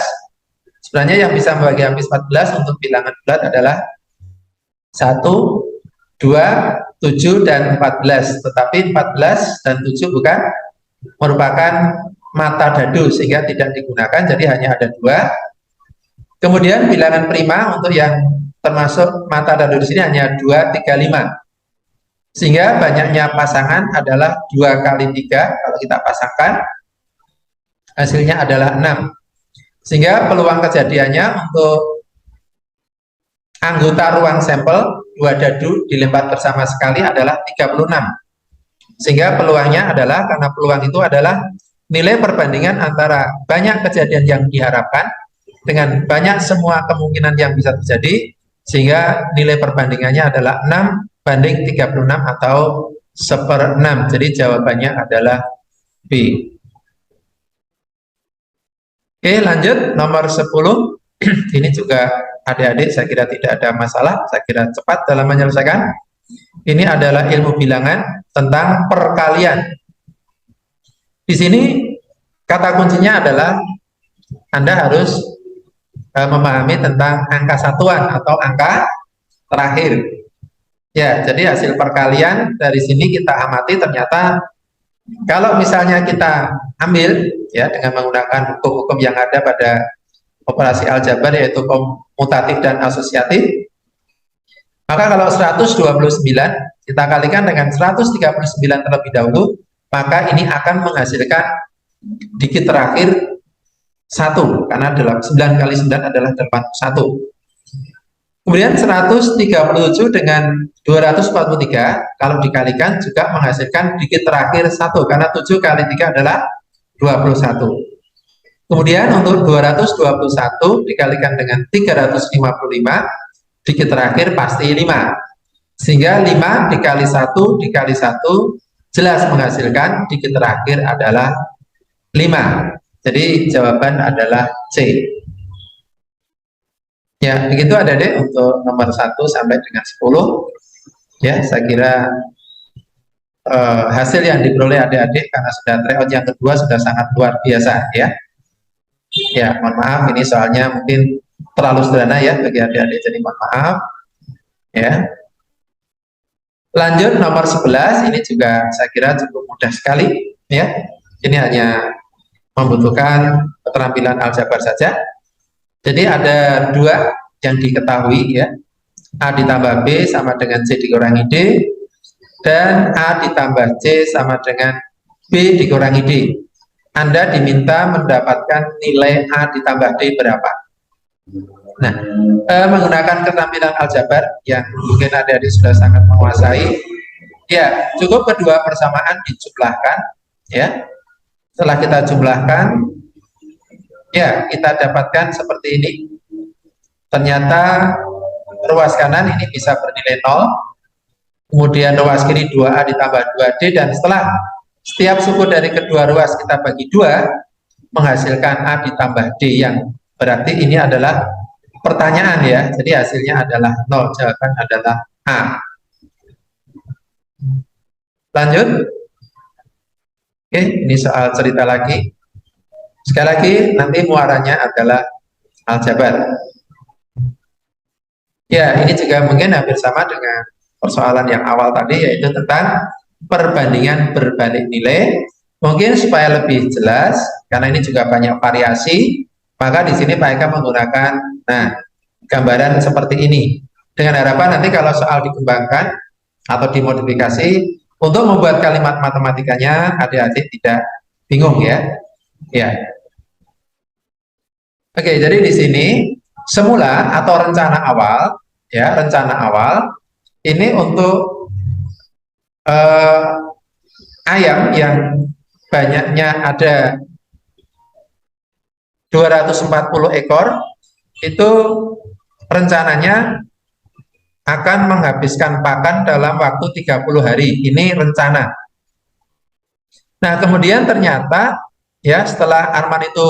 Sebenarnya yang bisa membagi habis 14 untuk bilangan bulat adalah 1, 2, 7, dan 14. Tetapi 14 dan 7 bukan merupakan mata dadu sehingga tidak digunakan, jadi hanya ada 2. Kemudian bilangan prima untuk yang termasuk mata dadu di sini hanya 2, 3, 5. Sehingga banyaknya pasangan adalah 2 kali 3. Kalau kita pasangkan hasilnya adalah 6. Sehingga peluang kejadiannya untuk anggota ruang sampel 2 dadu dilempar bersama sekali adalah 36. Sehingga peluangnya adalah, karena peluang itu adalah nilai perbandingan antara banyak kejadian yang diharapkan dengan banyak semua kemungkinan yang bisa terjadi, sehingga nilai perbandingannya adalah 6 banding 36 atau 1/6. Jadi jawabannya adalah B. Oke, lanjut nomor 10. Ini juga adik-adik saya kira tidak ada masalah, saya kira cepat dalam menyelesaikan. Ini adalah ilmu bilangan tentang perkalian. Di sini kata kuncinya adalah Anda harus memahami tentang angka satuan atau angka terakhir. Ya, jadi hasil perkalian dari sini kita amati ternyata kalau misalnya kita ambil ya dengan menggunakan hukum-hukum yang ada pada operasi aljabar yaitu komutatif dan asosiatif, maka kalau 129 kita kalikan dengan 139 terlebih dahulu, maka ini akan menghasilkan dikit terakhir 1 karena 9 kali 9 adalah 81. Kemudian 137 dengan 243 kalau dikalikan juga menghasilkan dikit terakhir 1 karena 7 kali 3 adalah 21. Kemudian untuk 221 dikalikan dengan 355 dikit terakhir pasti 5. Sehingga 5 dikali 1 dikali 1 jelas menghasilkan dikit terakhir adalah 5. Jadi jawaban adalah C. Ya, begitu adik-adik untuk nomor 1 sampai dengan 10. Ya, saya kira hasil yang diperoleh adik-adik karena sudah tryout yang kedua sudah sangat luar biasa ya. Ya, mohon maaf ini soalnya mungkin terlalu sederhana ya bagi adik-adik, jadi mohon maaf. Ya. Lanjut nomor 11, ini juga saya kira cukup mudah sekali ya. Ini hanya membutuhkan keterampilan aljabar saja. Jadi ada 2 yang diketahui ya. A ditambah B sama dengan C dikurangi D, dan A ditambah C sama dengan B dikurangi D. Anda diminta mendapatkan nilai A ditambah D berapa. Nah, menggunakan keterampilan aljabar yang mungkin adik-adik sudah sangat menguasai, ya cukup kedua persamaan dijumlahkan ya. Setelah kita jumlahkan, ya kita dapatkan seperti ini. Ternyata ruas kanan ini bisa bernilai 0, kemudian ruas kiri 2A ditambah 2D, dan setelah setiap suku dari kedua ruas kita bagi 2 menghasilkan A ditambah D, yang berarti ini adalah pertanyaan ya, jadi hasilnya adalah 0, jawaban adalah A. Lanjut. Oke, ini soal cerita lagi. Sekali lagi nanti muaranya adalah aljabar. Ya, ini juga mungkin hampir sama dengan persoalan yang awal tadi, yaitu tentang perbandingan berbalik nilai. Mungkin supaya lebih jelas, karena ini juga banyak variasi, maka di sini Pak Eka menggunakan gambaran seperti ini. Dengan harapan nanti kalau soal dikembangkan atau dimodifikasi, untuk membuat kalimat matematikanya adik-adik tidak bingung ya. Ya. Oke, jadi di sini semula atau rencana awal, ya rencana awal ini untuk ayam yang banyaknya ada 240 ekor, itu rencananya akan menghabiskan pakan dalam waktu 30 hari. Ini rencana. Nah, kemudian ternyata ya setelah Arman itu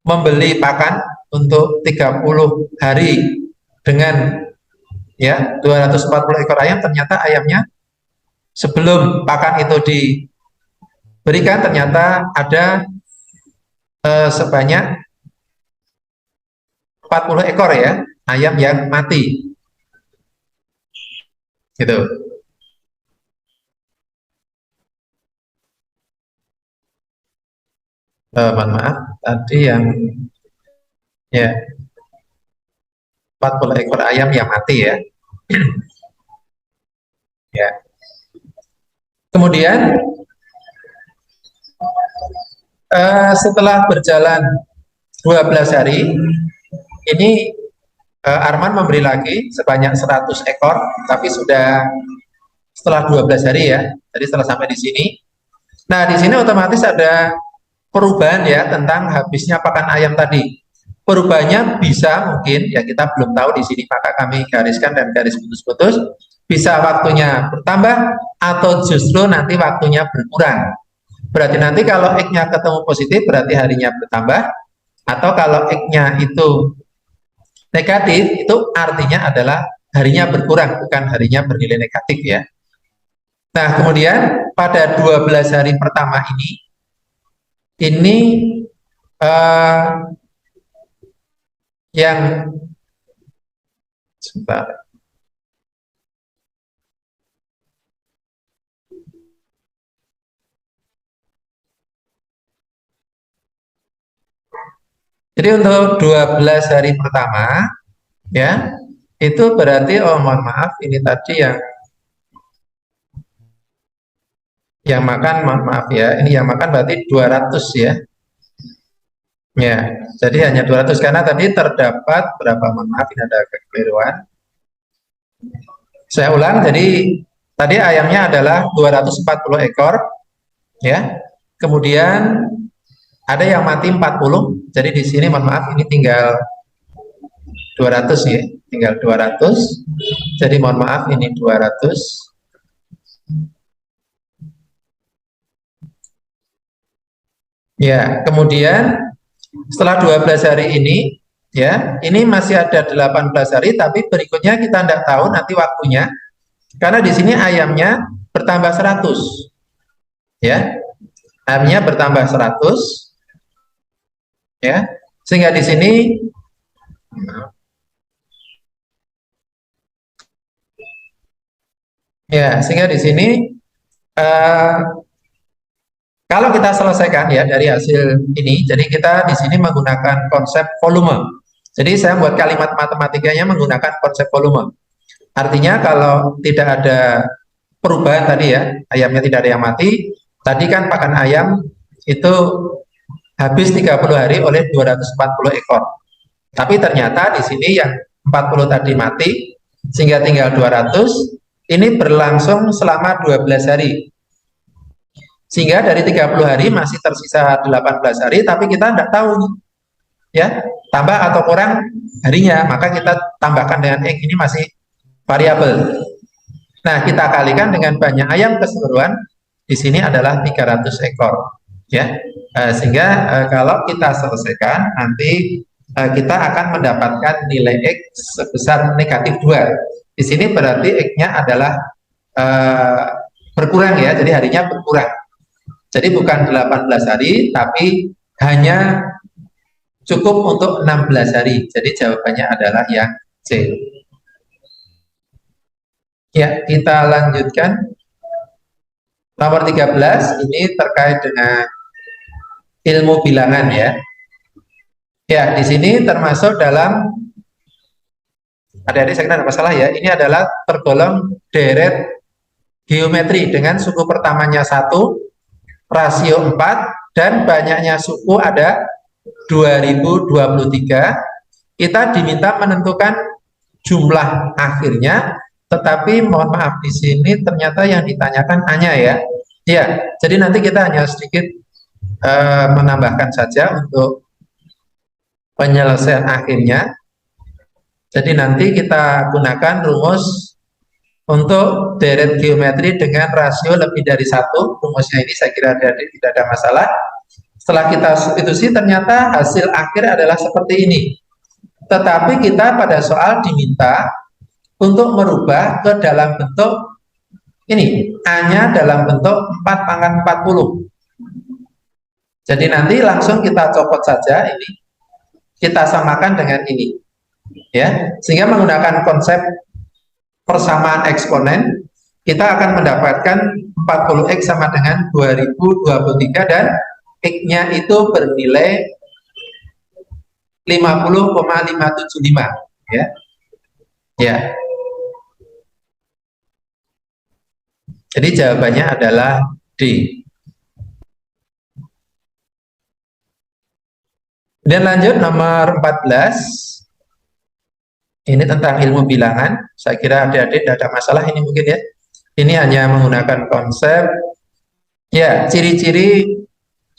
membeli pakan untuk 30 hari dengan ya 240 ekor ayam, ternyata ayamnya sebelum pakan itu diberikan ternyata ada sebanyak 40 ekor ya ayam yang mati. Gitu. Mohon maaf, tadi yang ya 40 ekor ayam yang mati ya. Ya. Kemudian setelah berjalan 12 hari, ini Arman memberi lagi sebanyak 100 ekor, tapi sudah setelah 12 hari ya. Jadi setelah sampai di sini. Nah, di sini otomatis ada perubahan ya tentang habisnya pakan ayam tadi. Perubahannya bisa mungkin ya kita belum tahu di sini, maka kami gariskan dan garis putus-putus. Bisa waktunya bertambah atau justru nanti waktunya berkurang. Berarti nanti kalau X-nya ketemu positif berarti harinya bertambah. Atau kalau X-nya itu negatif, itu artinya adalah harinya berkurang, bukan harinya bernilai negatif ya. Nah, kemudian pada 12 hari pertama ini eh, yang sebentar. Jadi untuk 12 hari pertama ya, itu berarti oh mohon maaf ini tadi yang makan mohon maaf ya, ini yang makan berarti 200 ya. Ya, jadi hanya 200 karena tadi terdapat berapa mohon maaf ini ada kekeliruan. Saya ulang, jadi tadi ayamnya adalah 240 ekor ya. Kemudian ada yang mati 40. Jadi di sini mohon maaf ini tinggal 200 ya, tinggal 200. Jadi mohon maaf ini 200. Ya, kemudian setelah 12 hari ini ya, ini masih ada 18 hari tapi berikutnya kita tidak tahu nanti waktunya. Karena di sini ayamnya bertambah 100 ya. Ayamnya bertambah 100 ya. Sehingga di sini ya, sehingga di sini uh, kalau kita selesaikan ya dari hasil ini, jadi kita di sini menggunakan konsep volume. Jadi saya buat kalimat matematikanya menggunakan konsep volume. Artinya kalau tidak ada perubahan tadi ya, ayamnya tidak ada yang mati, tadi kan pakan ayam itu habis 30 hari oleh 240 ekor. Tapi ternyata di sini yang 40 tadi mati, sehingga tinggal 200, ini berlangsung selama 12 hari. Sehingga dari 30 hari masih tersisa 18 hari, tapi kita tidak tahu nih, ya, tambah atau kurang harinya, maka kita tambahkan dengan X, ini masih variabel. Nah, kita kalikan dengan banyak ayam keseluruhan, di sini adalah 300 ekor. Ya, sehingga kalau kita selesaikan, nanti kita akan mendapatkan nilai X sebesar negatif 2. Di sini berarti X-nya adalah berkurang ya, jadi harinya berkurang. Jadi bukan 18 hari, tapi hanya cukup untuk 16 hari. Jadi jawabannya adalah yang C. Ya, kita lanjutkan. Nomor 13 ini terkait dengan ilmu bilangan ya. Ya, di sini termasuk dalam adik-adik saya kira ada masalah ya. Ini adalah tergolong deret geometri dengan suku pertamanya 1, rasio 4, dan banyaknya suku ada 2023. Kita diminta menentukan jumlah akhirnya, tetapi mohon maaf di sini ternyata yang ditanyakan hanya ya. Ya, jadi nanti kita hanya sedikit menambahkan saja untuk penyelesaian akhirnya. Jadi nanti kita gunakan rumus untuk deret geometri dengan rasio lebih dari 1. Rumusnya ini saya kira tidak ada masalah. Setelah kita substitusi ternyata hasil akhir adalah seperti ini. Tetapi kita pada soal diminta untuk merubah ke dalam bentuk ini, A-nya dalam bentuk 4 pangkat 40. Jadi nanti langsung kita copot saja ini, kita samakan dengan ini. Ya, sehingga menggunakan konsep persamaan eksponen, kita akan mendapatkan 40x sama dengan 2023 dan x-nya itu bernilai 50,575 ya. Ya. Jadi jawabannya adalah D. Dan lanjut nomor 14. Ini tentang ilmu bilangan. Saya kira adik-adik tidak ada masalah ini mungkin ya. Ini hanya menggunakan konsep ya, ciri-ciri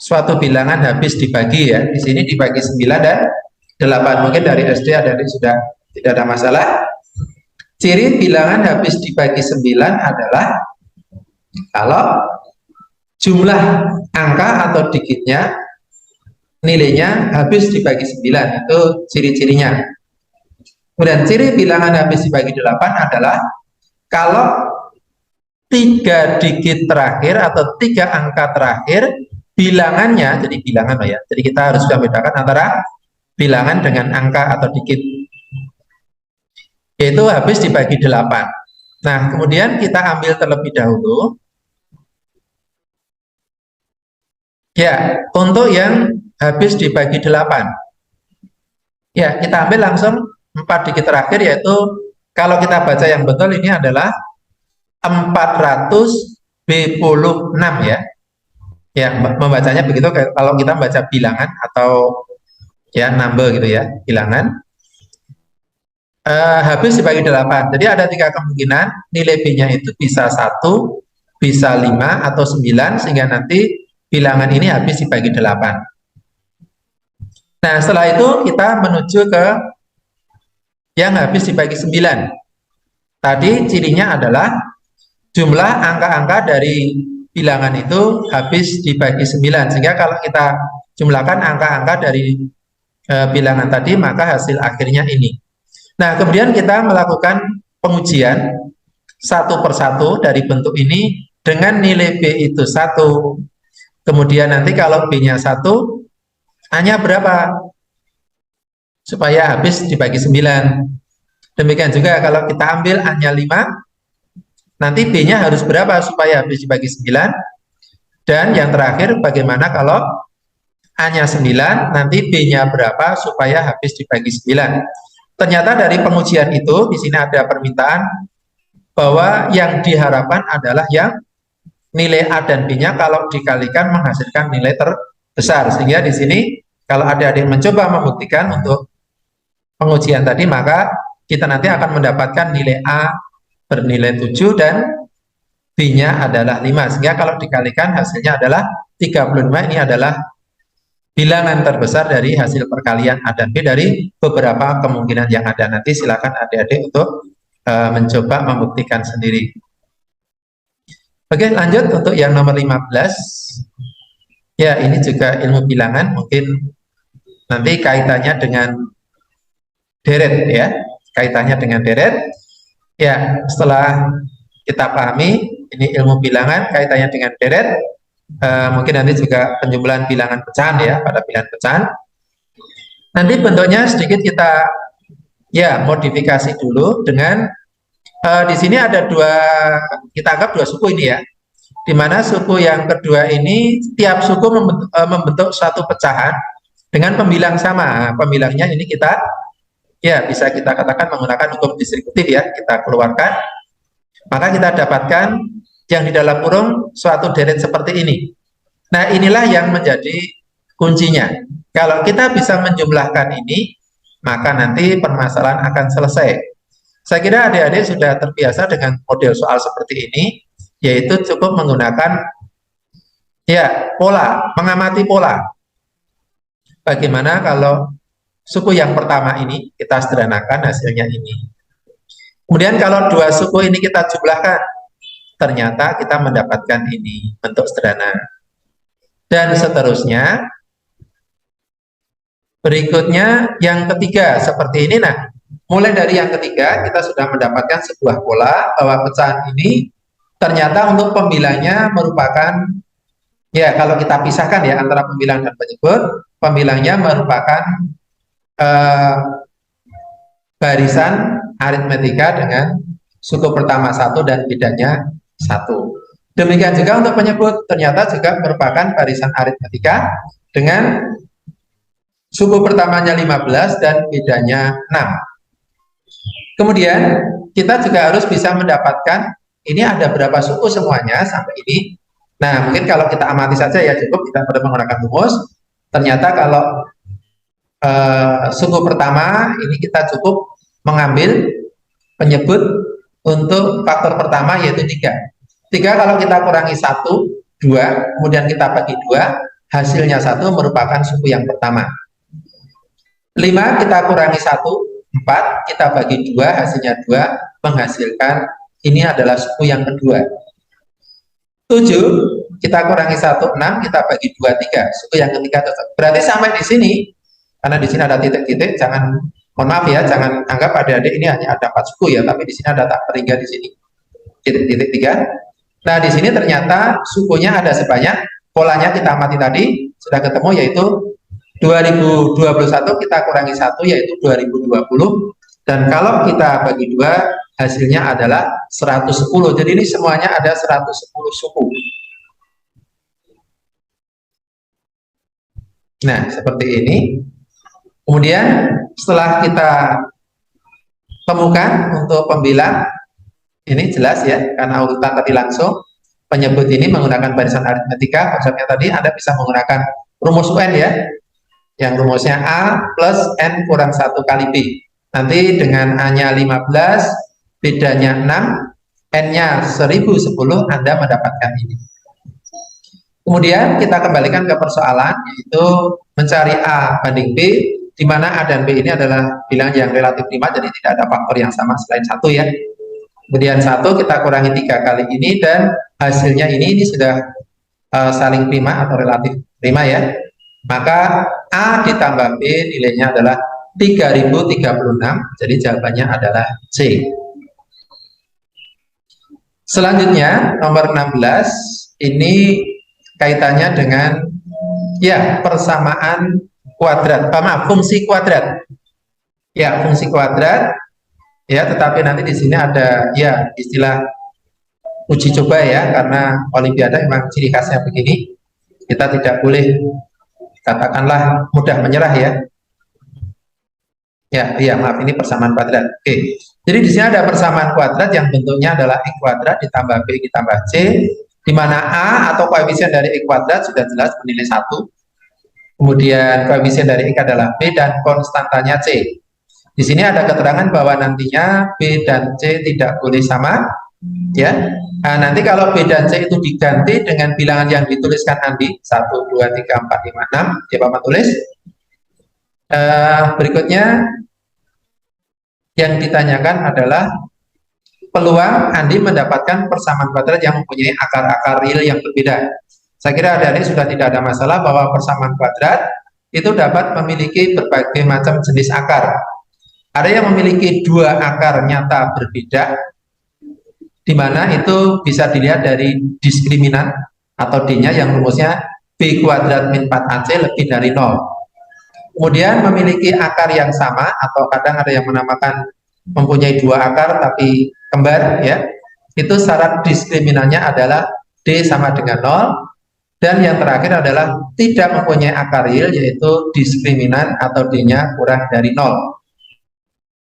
suatu bilangan habis dibagi ya. Di sini dibagi 9 dan 8. Mungkin dari SD adik-adik sudah tidak ada masalah. Ciri bilangan habis dibagi 9 adalah kalau jumlah angka atau digitnya nilainya habis dibagi 9, itu ciri-cirinya. Kemudian ciri bilangan habis dibagi 8 adalah kalau 3 digit terakhir atau 3 angka terakhir bilangannya, jadi bilangan ya, jadi kita harus membedakan antara bilangan dengan angka atau digit, yaitu habis dibagi 8. Nah, kemudian kita ambil terlebih dahulu ya, untuk yang habis dibagi 8. Ya, kita ambil langsung 4 digit terakhir, yaitu kalau kita baca yang betul ini adalah 426 ya. Ya, membacanya begitu kalau kita baca bilangan atau ya number gitu ya, bilangan. Habis dibagi 8. Jadi ada 3 kemungkinan nilai B-nya itu bisa 1, bisa 5 atau 9, sehingga nanti bilangan ini habis dibagi 8. Nah, setelah itu kita menuju ke yang habis dibagi 9. Tadi cirinya adalah jumlah angka-angka dari bilangan itu habis dibagi 9, sehingga kalau kita jumlahkan angka-angka dari bilangan tadi, maka hasil akhirnya ini. Nah, kemudian kita melakukan pengujian satu persatu dari bentuk ini dengan nilai B itu 1. Kemudian nanti kalau B-nya 1, A-nya berapa? Supaya habis dibagi 9. Demikian juga kalau kita ambil A-nya 5, nanti B-nya harus berapa supaya habis dibagi 9? Dan yang terakhir, bagaimana kalau A-nya 9, nanti B-nya berapa supaya habis dibagi 9? Ternyata dari pengujian itu, di sini ada permintaan bahwa yang diharapkan adalah yang nilai A dan B-nya kalau dikalikan menghasilkan nilai terbesar. Sehingga di sini kalau adik-adik mencoba membuktikan untuk pengujian tadi, maka kita nanti akan mendapatkan nilai A bernilai 7 dan B-nya adalah 5. Sehingga kalau dikalikan hasilnya adalah 35. Ini adalah bilangan terbesar dari hasil perkalian A dan B dari beberapa kemungkinan yang ada. Nanti silakan adik-adik untuk mencoba membuktikan sendiri. Oke, lanjut untuk yang nomor 15. Ya, ini juga ilmu bilangan, mungkin nanti kaitannya dengan deret ya. Kaitannya dengan deret. Ya, setelah kita pahami ini ilmu bilangan kaitannya dengan deret, mungkin nanti juga penjumlahan bilangan pecahan ya, pada bilangan pecahan. Nanti bentuknya sedikit kita ya modifikasi dulu dengan di sini ada kita anggap dua suku ini ya, di mana suku yang kedua ini tiap suku membentuk suatu pecahan dengan pembilang sama. Pembilangnya ini kita ya bisa kita katakan menggunakan hukum distributif ya, kita keluarkan, maka kita dapatkan yang di dalam kurung suatu deret seperti ini. Nah, inilah yang menjadi kuncinya. Kalau kita bisa menjumlahkan ini, maka nanti permasalahan akan selesai. Saya kira adik-adik sudah terbiasa dengan model soal seperti ini, yaitu cukup menggunakan ya pola, mengamati pola. Bagaimana kalau suku yang pertama ini kita sederhanakan, hasilnya ini. Kemudian kalau dua suku ini kita jumlahkan, ternyata kita mendapatkan ini bentuk sederhana. Dan seterusnya. Berikutnya yang ketiga seperti ini. Nah, mulai dari yang ketiga kita sudah mendapatkan sebuah pola bahwa pecahan ini ternyata untuk pembilangnya merupakan ya, kalau kita pisahkan ya antara pembilang dan penyebut, pembilangnya merupakan barisan aritmetika dengan suku pertama 1 dan bedanya 1. Demikian juga untuk penyebut, ternyata juga merupakan barisan aritmetika dengan suku pertamanya 15 dan bedanya 6. Kemudian kita juga harus bisa mendapatkan ini ada berapa suku semuanya sampai ini. Nah, mungkin kalau kita amati saja ya cukup, kita perlu menggunakan rumus. Ternyata kalau suku pertama ini kita cukup mengambil penyebut untuk faktor pertama yaitu 3. 3 kalau kita kurangi 1, 2, kemudian kita bagi 2, hasilnya 1 merupakan suku yang pertama. 5 kita kurangi 1, 4, kita bagi 2, hasilnya 2, menghasilkan ini adalah suku yang kedua. 7 kita kurangi 1, 6, kita bagi 2, 3. Suku yang ketiga cocok. Berarti sampai di sini, karena di sini ada titik-titik, jangan, mohon maaf ya, jangan anggap adik-adik ini hanya ada 4 suku ya, tapi di sini ada tak terhingga di sini titik-titik 3. Nah, di sini ternyata sukunya ada sebanyak, polanya kita amati tadi, sudah ketemu, yaitu 2021 kita kurangi 1, yaitu 2020, dan kalau kita bagi 2, hasilnya adalah 110. Jadi ini semuanya ada 110 suku. Nah, seperti ini. Kemudian setelah kita temukan untuk pembilang, ini jelas ya, karena urutan tadi langsung, penyebut ini menggunakan barisan aritmetika, konsepnya tadi Anda bisa menggunakan rumus UN ya, yang rumusnya A plus N kurang 1 kali B. Nanti dengan A-nya 15, bedanya 6, N-nya 1010, Anda mendapatkan ini. Kemudian kita kembalikan ke persoalan, yaitu mencari A banding B, di mana A dan B ini adalah bilangan yang relatif prima, jadi tidak ada faktor yang sama selain 1 ya. Kemudian 1 kita kurangi 3 kali ini, dan hasilnya ini sudah saling prima atau relatif prima ya. Maka A ditambah B nilainya adalah 3036, jadi jawabannya adalah C. Selanjutnya nomor 16, ini kaitannya dengan ya persamaan kuadrat, maaf, fungsi kuadrat. Ya, fungsi kuadrat ya, tetapi nanti di sini ada ya istilah uji coba ya, karena olimpiade memang ciri khasnya begini. Kita tidak boleh katakanlah mudah menyerah ya. Ya, maaf, ini persamaan kuadrat. Oke. Jadi di sini ada persamaan kuadrat yang bentuknya adalah X kuadrat ditambah B ditambah C, di mana A atau koefisien dari X kuadrat sudah jelas bernilai 1. Kemudian koefisien dari X adalah B dan konstantanya C. Di sini ada keterangan bahwa nantinya B dan C tidak boleh sama, ya. Nah, nanti kalau B dan C itu diganti dengan bilangan yang dituliskan Andi, 1, 2, 3, 4, 5, 6, dia Bapak tulis. Berikutnya yang ditanyakan adalah peluang Andi mendapatkan persamaan kuadrat yang mempunyai akar-akar real yang berbeda. Saya kira adik-adik sudah tidak ada masalah bahwa persamaan kuadrat itu dapat memiliki berbagai macam jenis akar. Ada yang memiliki 2 akar nyata berbeda, di mana itu bisa dilihat dari diskriminan atau D-nya yang rumusnya B kuadrat min 4AC lebih dari 0. Kemudian memiliki akar yang sama, atau kadang ada yang menamakan mempunyai 2 akar tapi kembar ya. Itu syarat diskriminannya adalah D sama dengan 0. Dan yang terakhir adalah tidak mempunyai akar real, yaitu diskriminan atau D-nya kurang dari 0.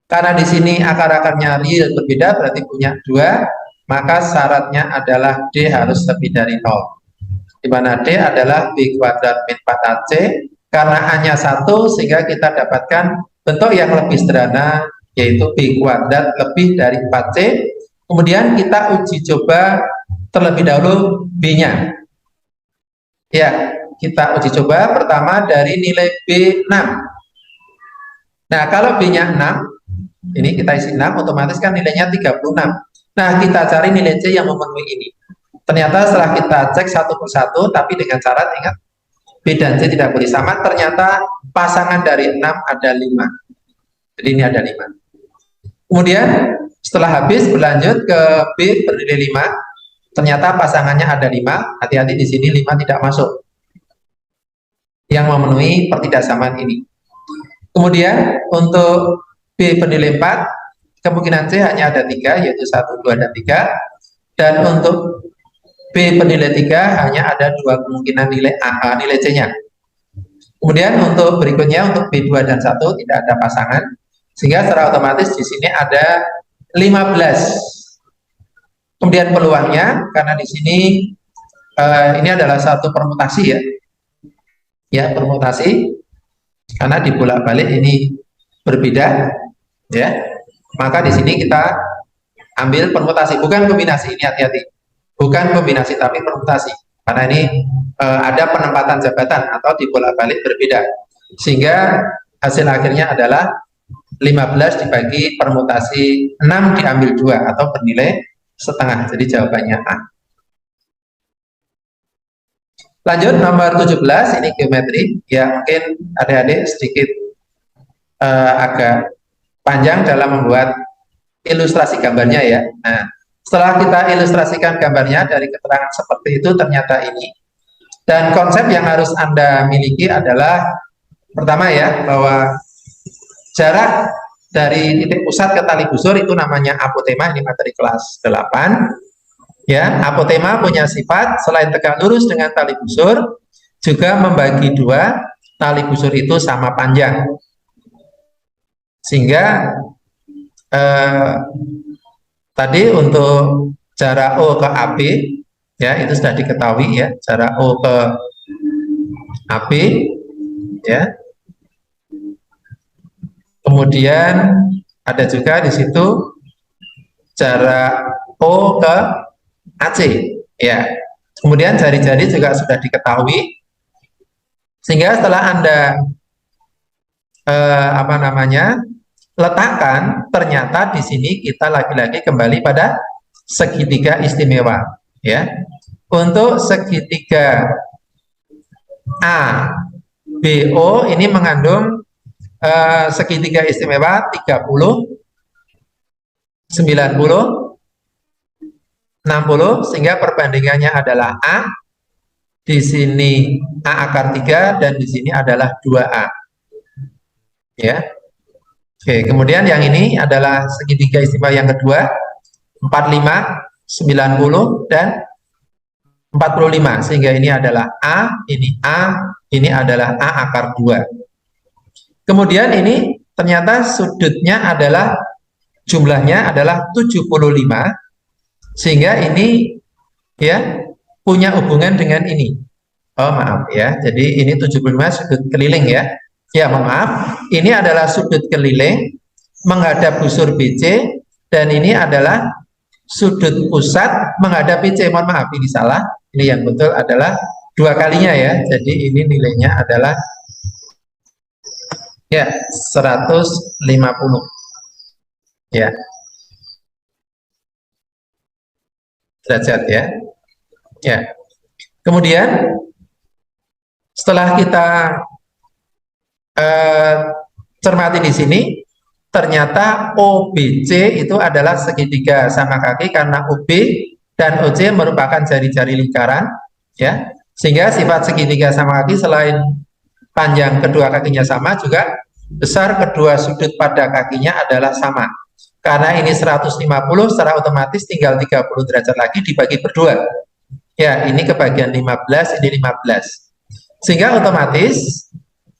Karena di sini akar-akarnya real berbeda, berarti punya 2, maka syaratnya adalah D harus lebih dari 0. Di mana D adalah B kuadrat min 4AC, karena hanya 1 sehingga kita dapatkan bentuk yang lebih sederhana, yaitu B kuadrat lebih dari 4C. Kemudian kita uji coba terlebih dahulu B-nya. Ya, kita uji coba pertama dari nilai B 6. Nah, kalau B-nya 6, ini kita isi 6, otomatis kan nilainya 36. Nah, kita cari nilai C yang memenuhi ini. Ternyata setelah kita cek satu persatu, tapi dengan syarat, ingat, B dan C tidak boleh sama, ternyata pasangan dari 6 ada 5. Jadi ini ada 5. Kemudian setelah habis berlanjut ke B bernilai 5, ternyata pasangannya ada 5. Hati-hati di sini 5 tidak masuk yang memenuhi pertidaksamaan ini. Kemudian untuk B bernilai 4, kemungkinan C hanya ada 3, yaitu 1, 2, dan 3. Dan untuk B bernilai 3 hanya ada 2 kemungkinan nilai A, nilai C-nya. Kemudian untuk berikutnya, untuk B2 dan 1 tidak ada pasangan, sehingga secara otomatis di sini ada 15. Kemudian peluangnya, karena di sini ini adalah satu permutasi ya. Ya, permutasi, karena dibolak-balik ini berbeda ya. Maka di sini kita ambil permutasi, bukan kombinasi, ini hati-hati. Bukan kombinasi tapi permutasi, karena ini ada penempatan jabatan atau dibolak-balik berbeda, sehingga hasil akhirnya adalah 15 dibagi permutasi 6 diambil 2 atau bernilai setengah, jadi jawabannya A. Lanjut nomor 17, ini geometri. Ya, mungkin adik-adik sedikit agak panjang dalam membuat ilustrasi gambarnya ya. Nah, setelah kita ilustrasikan gambarnya dari keterangan seperti itu ternyata ini. Dan konsep yang harus Anda miliki adalah pertama ya, bahwa jarak dari titik pusat ke tali busur itu namanya apotema, ini materi kelas 8. Ya, apotema punya sifat selain tegak lurus dengan tali busur, juga membagi dua tali busur itu sama panjang. Sehingga eh, tadi untuk jarak O ke AB ya itu sudah diketahui ya, jarak O ke AB ya. Kemudian ada juga di situ jarak O ke AC ya. Kemudian jari-jari juga sudah diketahui, sehingga setelah Anda apa namanya letakkan, ternyata di sini kita lagi-lagi kembali pada segitiga istimewa ya. Untuk segitiga ABO ini mengandung segitiga istimewa 30, 90, 60, sehingga perbandingannya adalah A, di sini A akar 3 dan di sini adalah 2A. Ya. Oke, kemudian yang ini adalah segitiga istimewa yang kedua, 45, 90 dan 45, sehingga ini adalah A, ini adalah A akar 2. Kemudian ini ternyata sudutnya adalah jumlahnya adalah 75, sehingga ini ya punya hubungan dengan ini. Oh maaf ya, jadi ini 75 sudut keliling ya. Ya maaf, ini adalah sudut keliling menghadap busur BC, dan ini adalah sudut pusat menghadap BC. Mohon maaf ini salah, ini yang betul adalah dua kalinya ya. Jadi ini nilainya adalah ya 150 ya derajat ya. Ya. Kemudian setelah kita eh, cermati di sini, ternyata OBC itu adalah segitiga sama kaki karena OB dan OC merupakan jari-jari lingkaran, ya. Sehingga sifat segitiga sama kaki selain panjang kedua kakinya sama, juga besar kedua sudut pada kakinya adalah sama. Karena ini 150, secara otomatis tinggal 30 derajat lagi dibagi berdua. Ya, ini kebagian 15, ini 15. Sehingga otomatis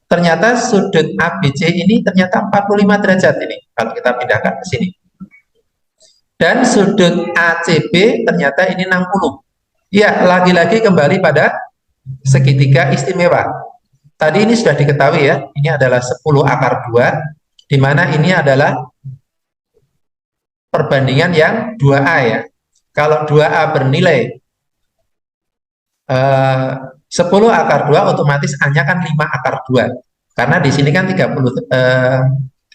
ternyata sudut ABC ini ternyata 45 derajat ini kalau kita pindahkan ke sini. Dan sudut ACB ternyata ini 60. Ya, lagi-lagi kembali pada segitiga istimewa. Tadi ini sudah diketahui ya, ini adalah 10 akar 2, di mana ini adalah perbandingan yang 2A ya. Kalau 2A bernilai 10 akar 2, otomatis A-nya kan 5 akar 2. Karena di sini kan 30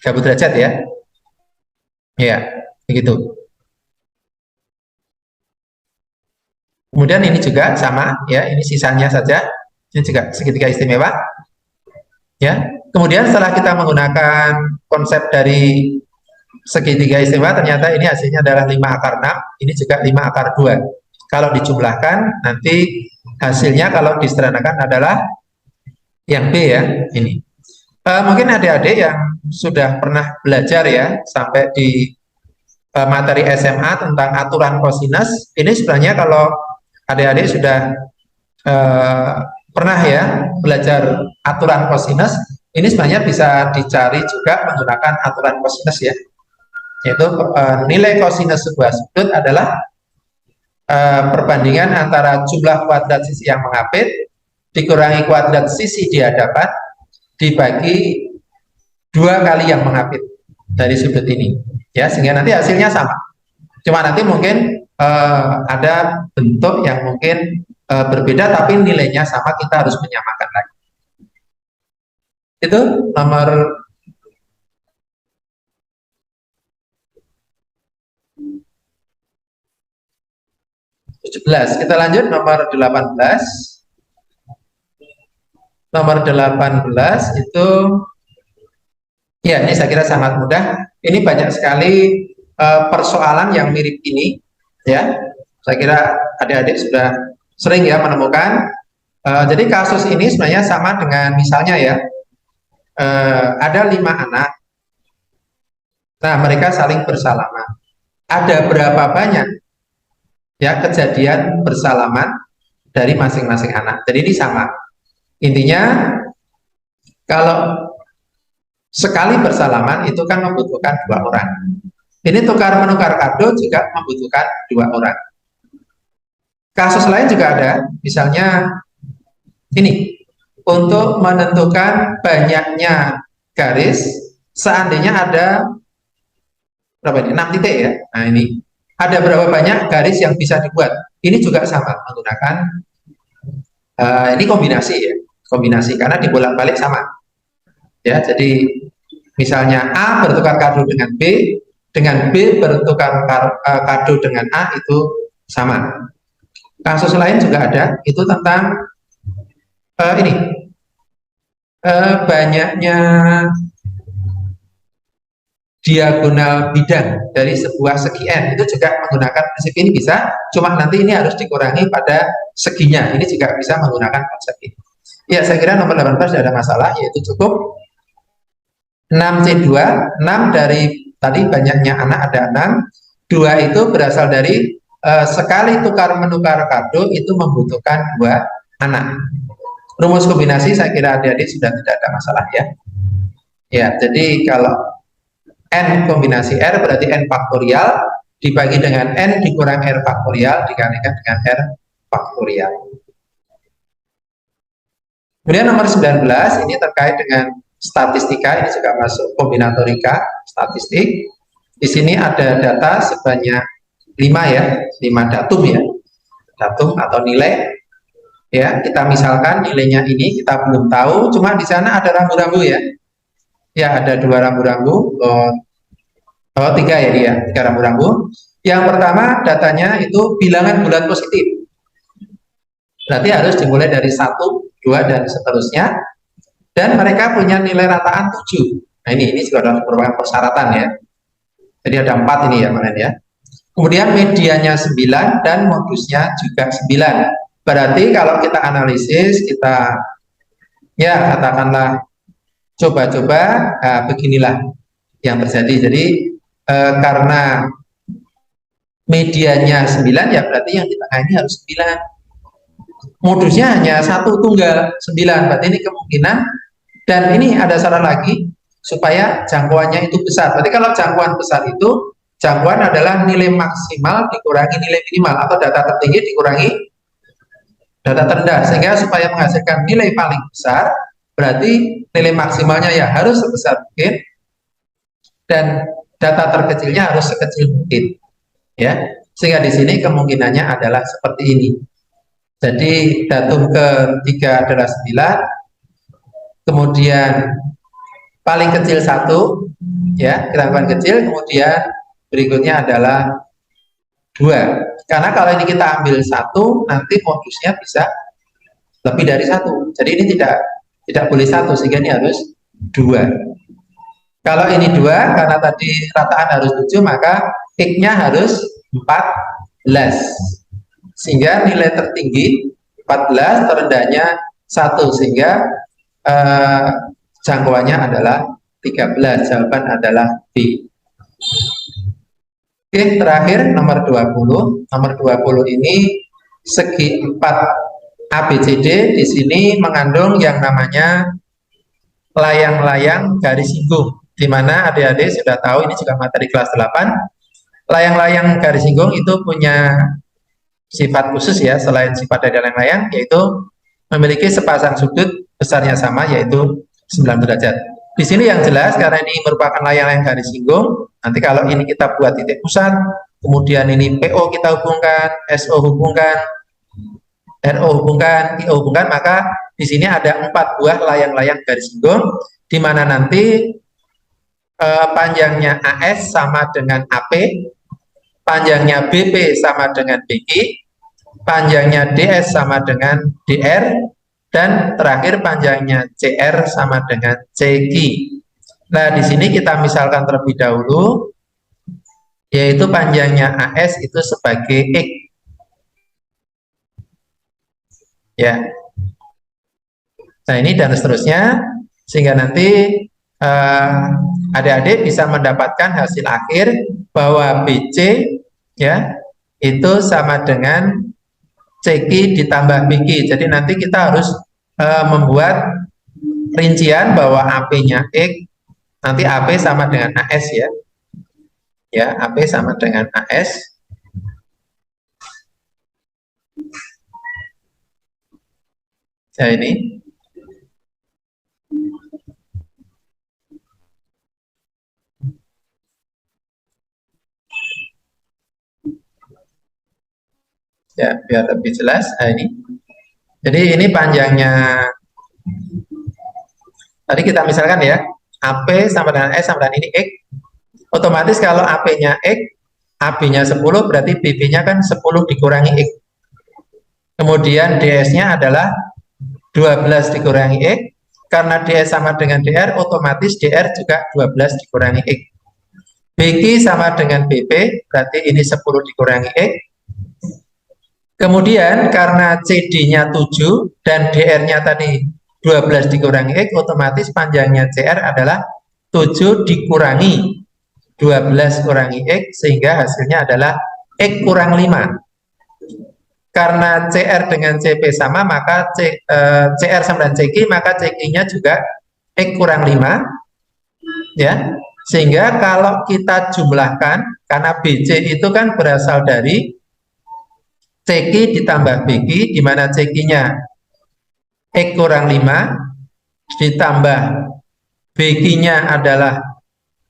derajat ya. Ya, begitu. Kemudian ini juga sama ya, ini sisanya saja. Ini juga segitiga istimewa. Ya. Kemudian setelah kita menggunakan konsep dari segitiga istimewa, ternyata ini hasilnya adalah 5 akar 6, ini juga 5 akar 2. Kalau dijumlahkan nanti hasilnya kalau disederhanakan adalah yang B ya, ini. Mungkin adik-adik yang sudah pernah belajar ya sampai di materi SMA tentang aturan kosinus, ini sebenarnya kalau adik-adik sudah uh, pernah ya belajar aturan kosinus, ini sebenarnya bisa dicari juga menggunakan aturan kosinus ya, yaitu nilai kosinus sebuah sudut adalah perbandingan antara jumlah kuadrat sisi yang mengapit dikurangi kuadrat sisi di hadapan dibagi 2 kali yang mengapit dari sudut ini ya, sehingga nanti hasilnya sama, cuma nanti mungkin ada bentuk yang mungkin berbeda tapi nilainya sama, kita harus menyamakan lagi. Itu nomor 17. Kita lanjut nomor 18. Nomor 18 itu, ya ini saya kira sangat mudah. Ini banyak sekali persoalan yang mirip ini, ya. Saya kira adik-adik sudah sering ya menemukan. Jadi kasus ini sebenarnya sama dengan misalnya ya, ada 5 anak. Nah, mereka saling bersalaman. Ada berapa banyak ya kejadian bersalaman dari masing-masing anak. Jadi ini sama. Intinya kalau sekali bersalaman itu kan membutuhkan 2 orang. Ini tukar menukar kado juga membutuhkan 2 orang. Kasus lain juga ada, misalnya ini untuk menentukan banyaknya garis, seandainya ada berapa ini? 6 titik ya. Nah ini ada berapa banyak garis yang bisa dibuat. Ini juga sama menggunakan ini kombinasi ya, kombinasi karena dibolak-balik sama. Ya, jadi misalnya A bertukar kado dengan B bertukar kado dengan A itu sama. Kasus lain juga ada, itu tentang ini banyaknya diagonal bidang dari sebuah segi n, itu juga menggunakan prinsip ini bisa, cuma nanti ini harus dikurangi pada seginya, ini juga bisa menggunakan konsep ini. Ya, saya kira nomor 18 tidak ada masalah, yaitu cukup 6C2, 6 dari tadi banyaknya anak ada 6, 2 itu berasal dari sekali tukar menukar kado itu membutuhkan 2 anak. Rumus kombinasi saya kira adik-adik sudah tidak ada masalah ya. Ya, jadi kalau n kombinasi r berarti n faktorial dibagi dengan n dikurang r faktorial dikalikan dengan r faktorial. Kemudian nomor 19 ini terkait dengan statistika, ini juga masuk kombinatorika statistik. Di sini ada data sebanyak 5 ya, 5 datum ya, datum atau nilai. Ya, kita misalkan nilainya ini kita belum tahu, cuma di sana ada rambu-rambu ya. Ya, ada 2 rambu-rambu. Oh, 3 ya dia, 3 rambu-rambu. Yang pertama datanya itu bilangan bulan positif. Berarti harus dimulai dari 1, 2 dan seterusnya. Dan mereka punya nilai rataan 7. Nah, ini juga merupakan persyaratan ya. Jadi ada 4 ini ya, kemarin ya. Kemudian medianya 9 dan modusnya juga 9. Berarti kalau kita analisis, kita ya katakanlah coba-coba, beginilah yang terjadi. Jadi karena medianya 9 ya berarti yang di tengah ini harus 9. Modusnya hanya 1 tunggal 9, berarti ini kemungkinan. Dan ini ada syarat lagi supaya jangkauannya itu besar. Berarti kalau jangkauan besar itu, jangkauan adalah nilai maksimal dikurangi nilai minimal, atau data tertinggi dikurangi data terendah, sehingga supaya menghasilkan nilai paling besar berarti nilai maksimalnya ya harus sebesar mungkin dan data terkecilnya harus sekecil mungkin ya, sehingga di sini kemungkinannya adalah seperti ini. Jadi datum ketiga adalah 9, kemudian paling kecil 1 ya, kita paling kecil, kemudian berikutnya adalah 2. Karena kalau ini kita ambil 1, nanti modusnya bisa lebih dari 1. Jadi ini tidak boleh 1, sehingga ini harus 2. Kalau ini 2, karena tadi rataan harus 7, maka X-nya harus 14. Sehingga nilai tertinggi 14, terendahnya 1, sehingga jangkauannya adalah 13. Jawaban adalah B. Oke, terakhir nomor 20. Nomor 20 ini segi 4 ABCD di sini mengandung yang namanya layang-layang garis singgung, di mana adik-adik sudah tahu, ini juga materi kelas 8. Layang-layang garis singgung itu punya sifat khusus ya, selain sifat dari layang-layang, yaitu memiliki sepasang sudut besarnya sama, yaitu 9 derajat. Di sini yang jelas, karena ini merupakan layang-layang garis singgung, nanti kalau ini kita buat titik pusat, kemudian ini PO kita hubungkan, SO hubungkan, RO hubungkan, IO hubungkan, maka di sini ada 4 buah layang-layang garis singgung, di mana nanti panjangnya AS sama dengan AP, panjangnya BP sama dengan BI, panjangnya DS sama dengan DR, dan terakhir panjangnya CR sama dengan CQ. Nah, di sini kita misalkan terlebih dahulu, yaitu panjangnya AS itu sebagai X. Ya. Nah, ini dan seterusnya, sehingga nanti adik-adik bisa mendapatkan hasil akhir bahwa BC ya itu sama dengan CQ ditambah BQ. Jadi nanti kita harus membuat rincian bahwa AP-nya X, nanti AP sama dengan AS ya. Ya, AP sama dengan AS. Ya, ini. Ya, biar lebih jelas. Nah, ini. Jadi ini panjangnya. Tadi kita misalkan ya, AP sama dengan S sama dengan ini X. Otomatis kalau AP-nya X, AB-nya 10, berarti BB-nya kan 10 dikurangi X. Kemudian DS-nya adalah 12 dikurangi X. Karena DS sama dengan DR, otomatis DR juga 12 dikurangi X. BQ sama dengan BP, berarti ini 10 dikurangi X. Kemudian karena CD-nya 7 dan DR-nya tadi 12 dikurangi X, otomatis panjangnya CR adalah 7 dikurangi 12 kurangi X, sehingga hasilnya adalah X kurang 5. Karena CR dengan CP sama, maka CR sama dengan CQ, maka CQ-nya juga X kurang 5. Ya, sehingga kalau kita jumlahkan, karena BC itu kan berasal dari CQ ditambah BQ, di mana CQ-nya X kurang 5, ditambah BQ-nya adalah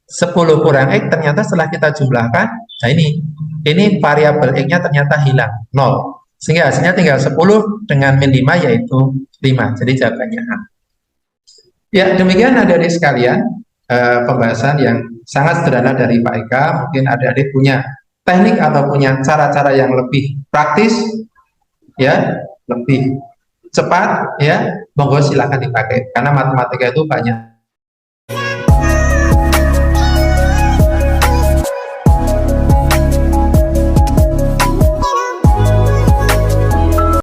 10 kurang X, ternyata setelah kita jumlahkan, nah ini variabel X-nya ternyata hilang, 0. Sehingga hasilnya tinggal 10 dengan min 5, yaitu 5. Jadi jawabannya A. Ya, demikian adik-adik sekalian, pembahasan yang sangat sederhana dari Pak Eka. Mungkin adik-adik punya teknik atau punya cara-cara yang lebih praktis, ya, lebih cepat, ya, monggo silakan dipakai. Karena matematika itu banyak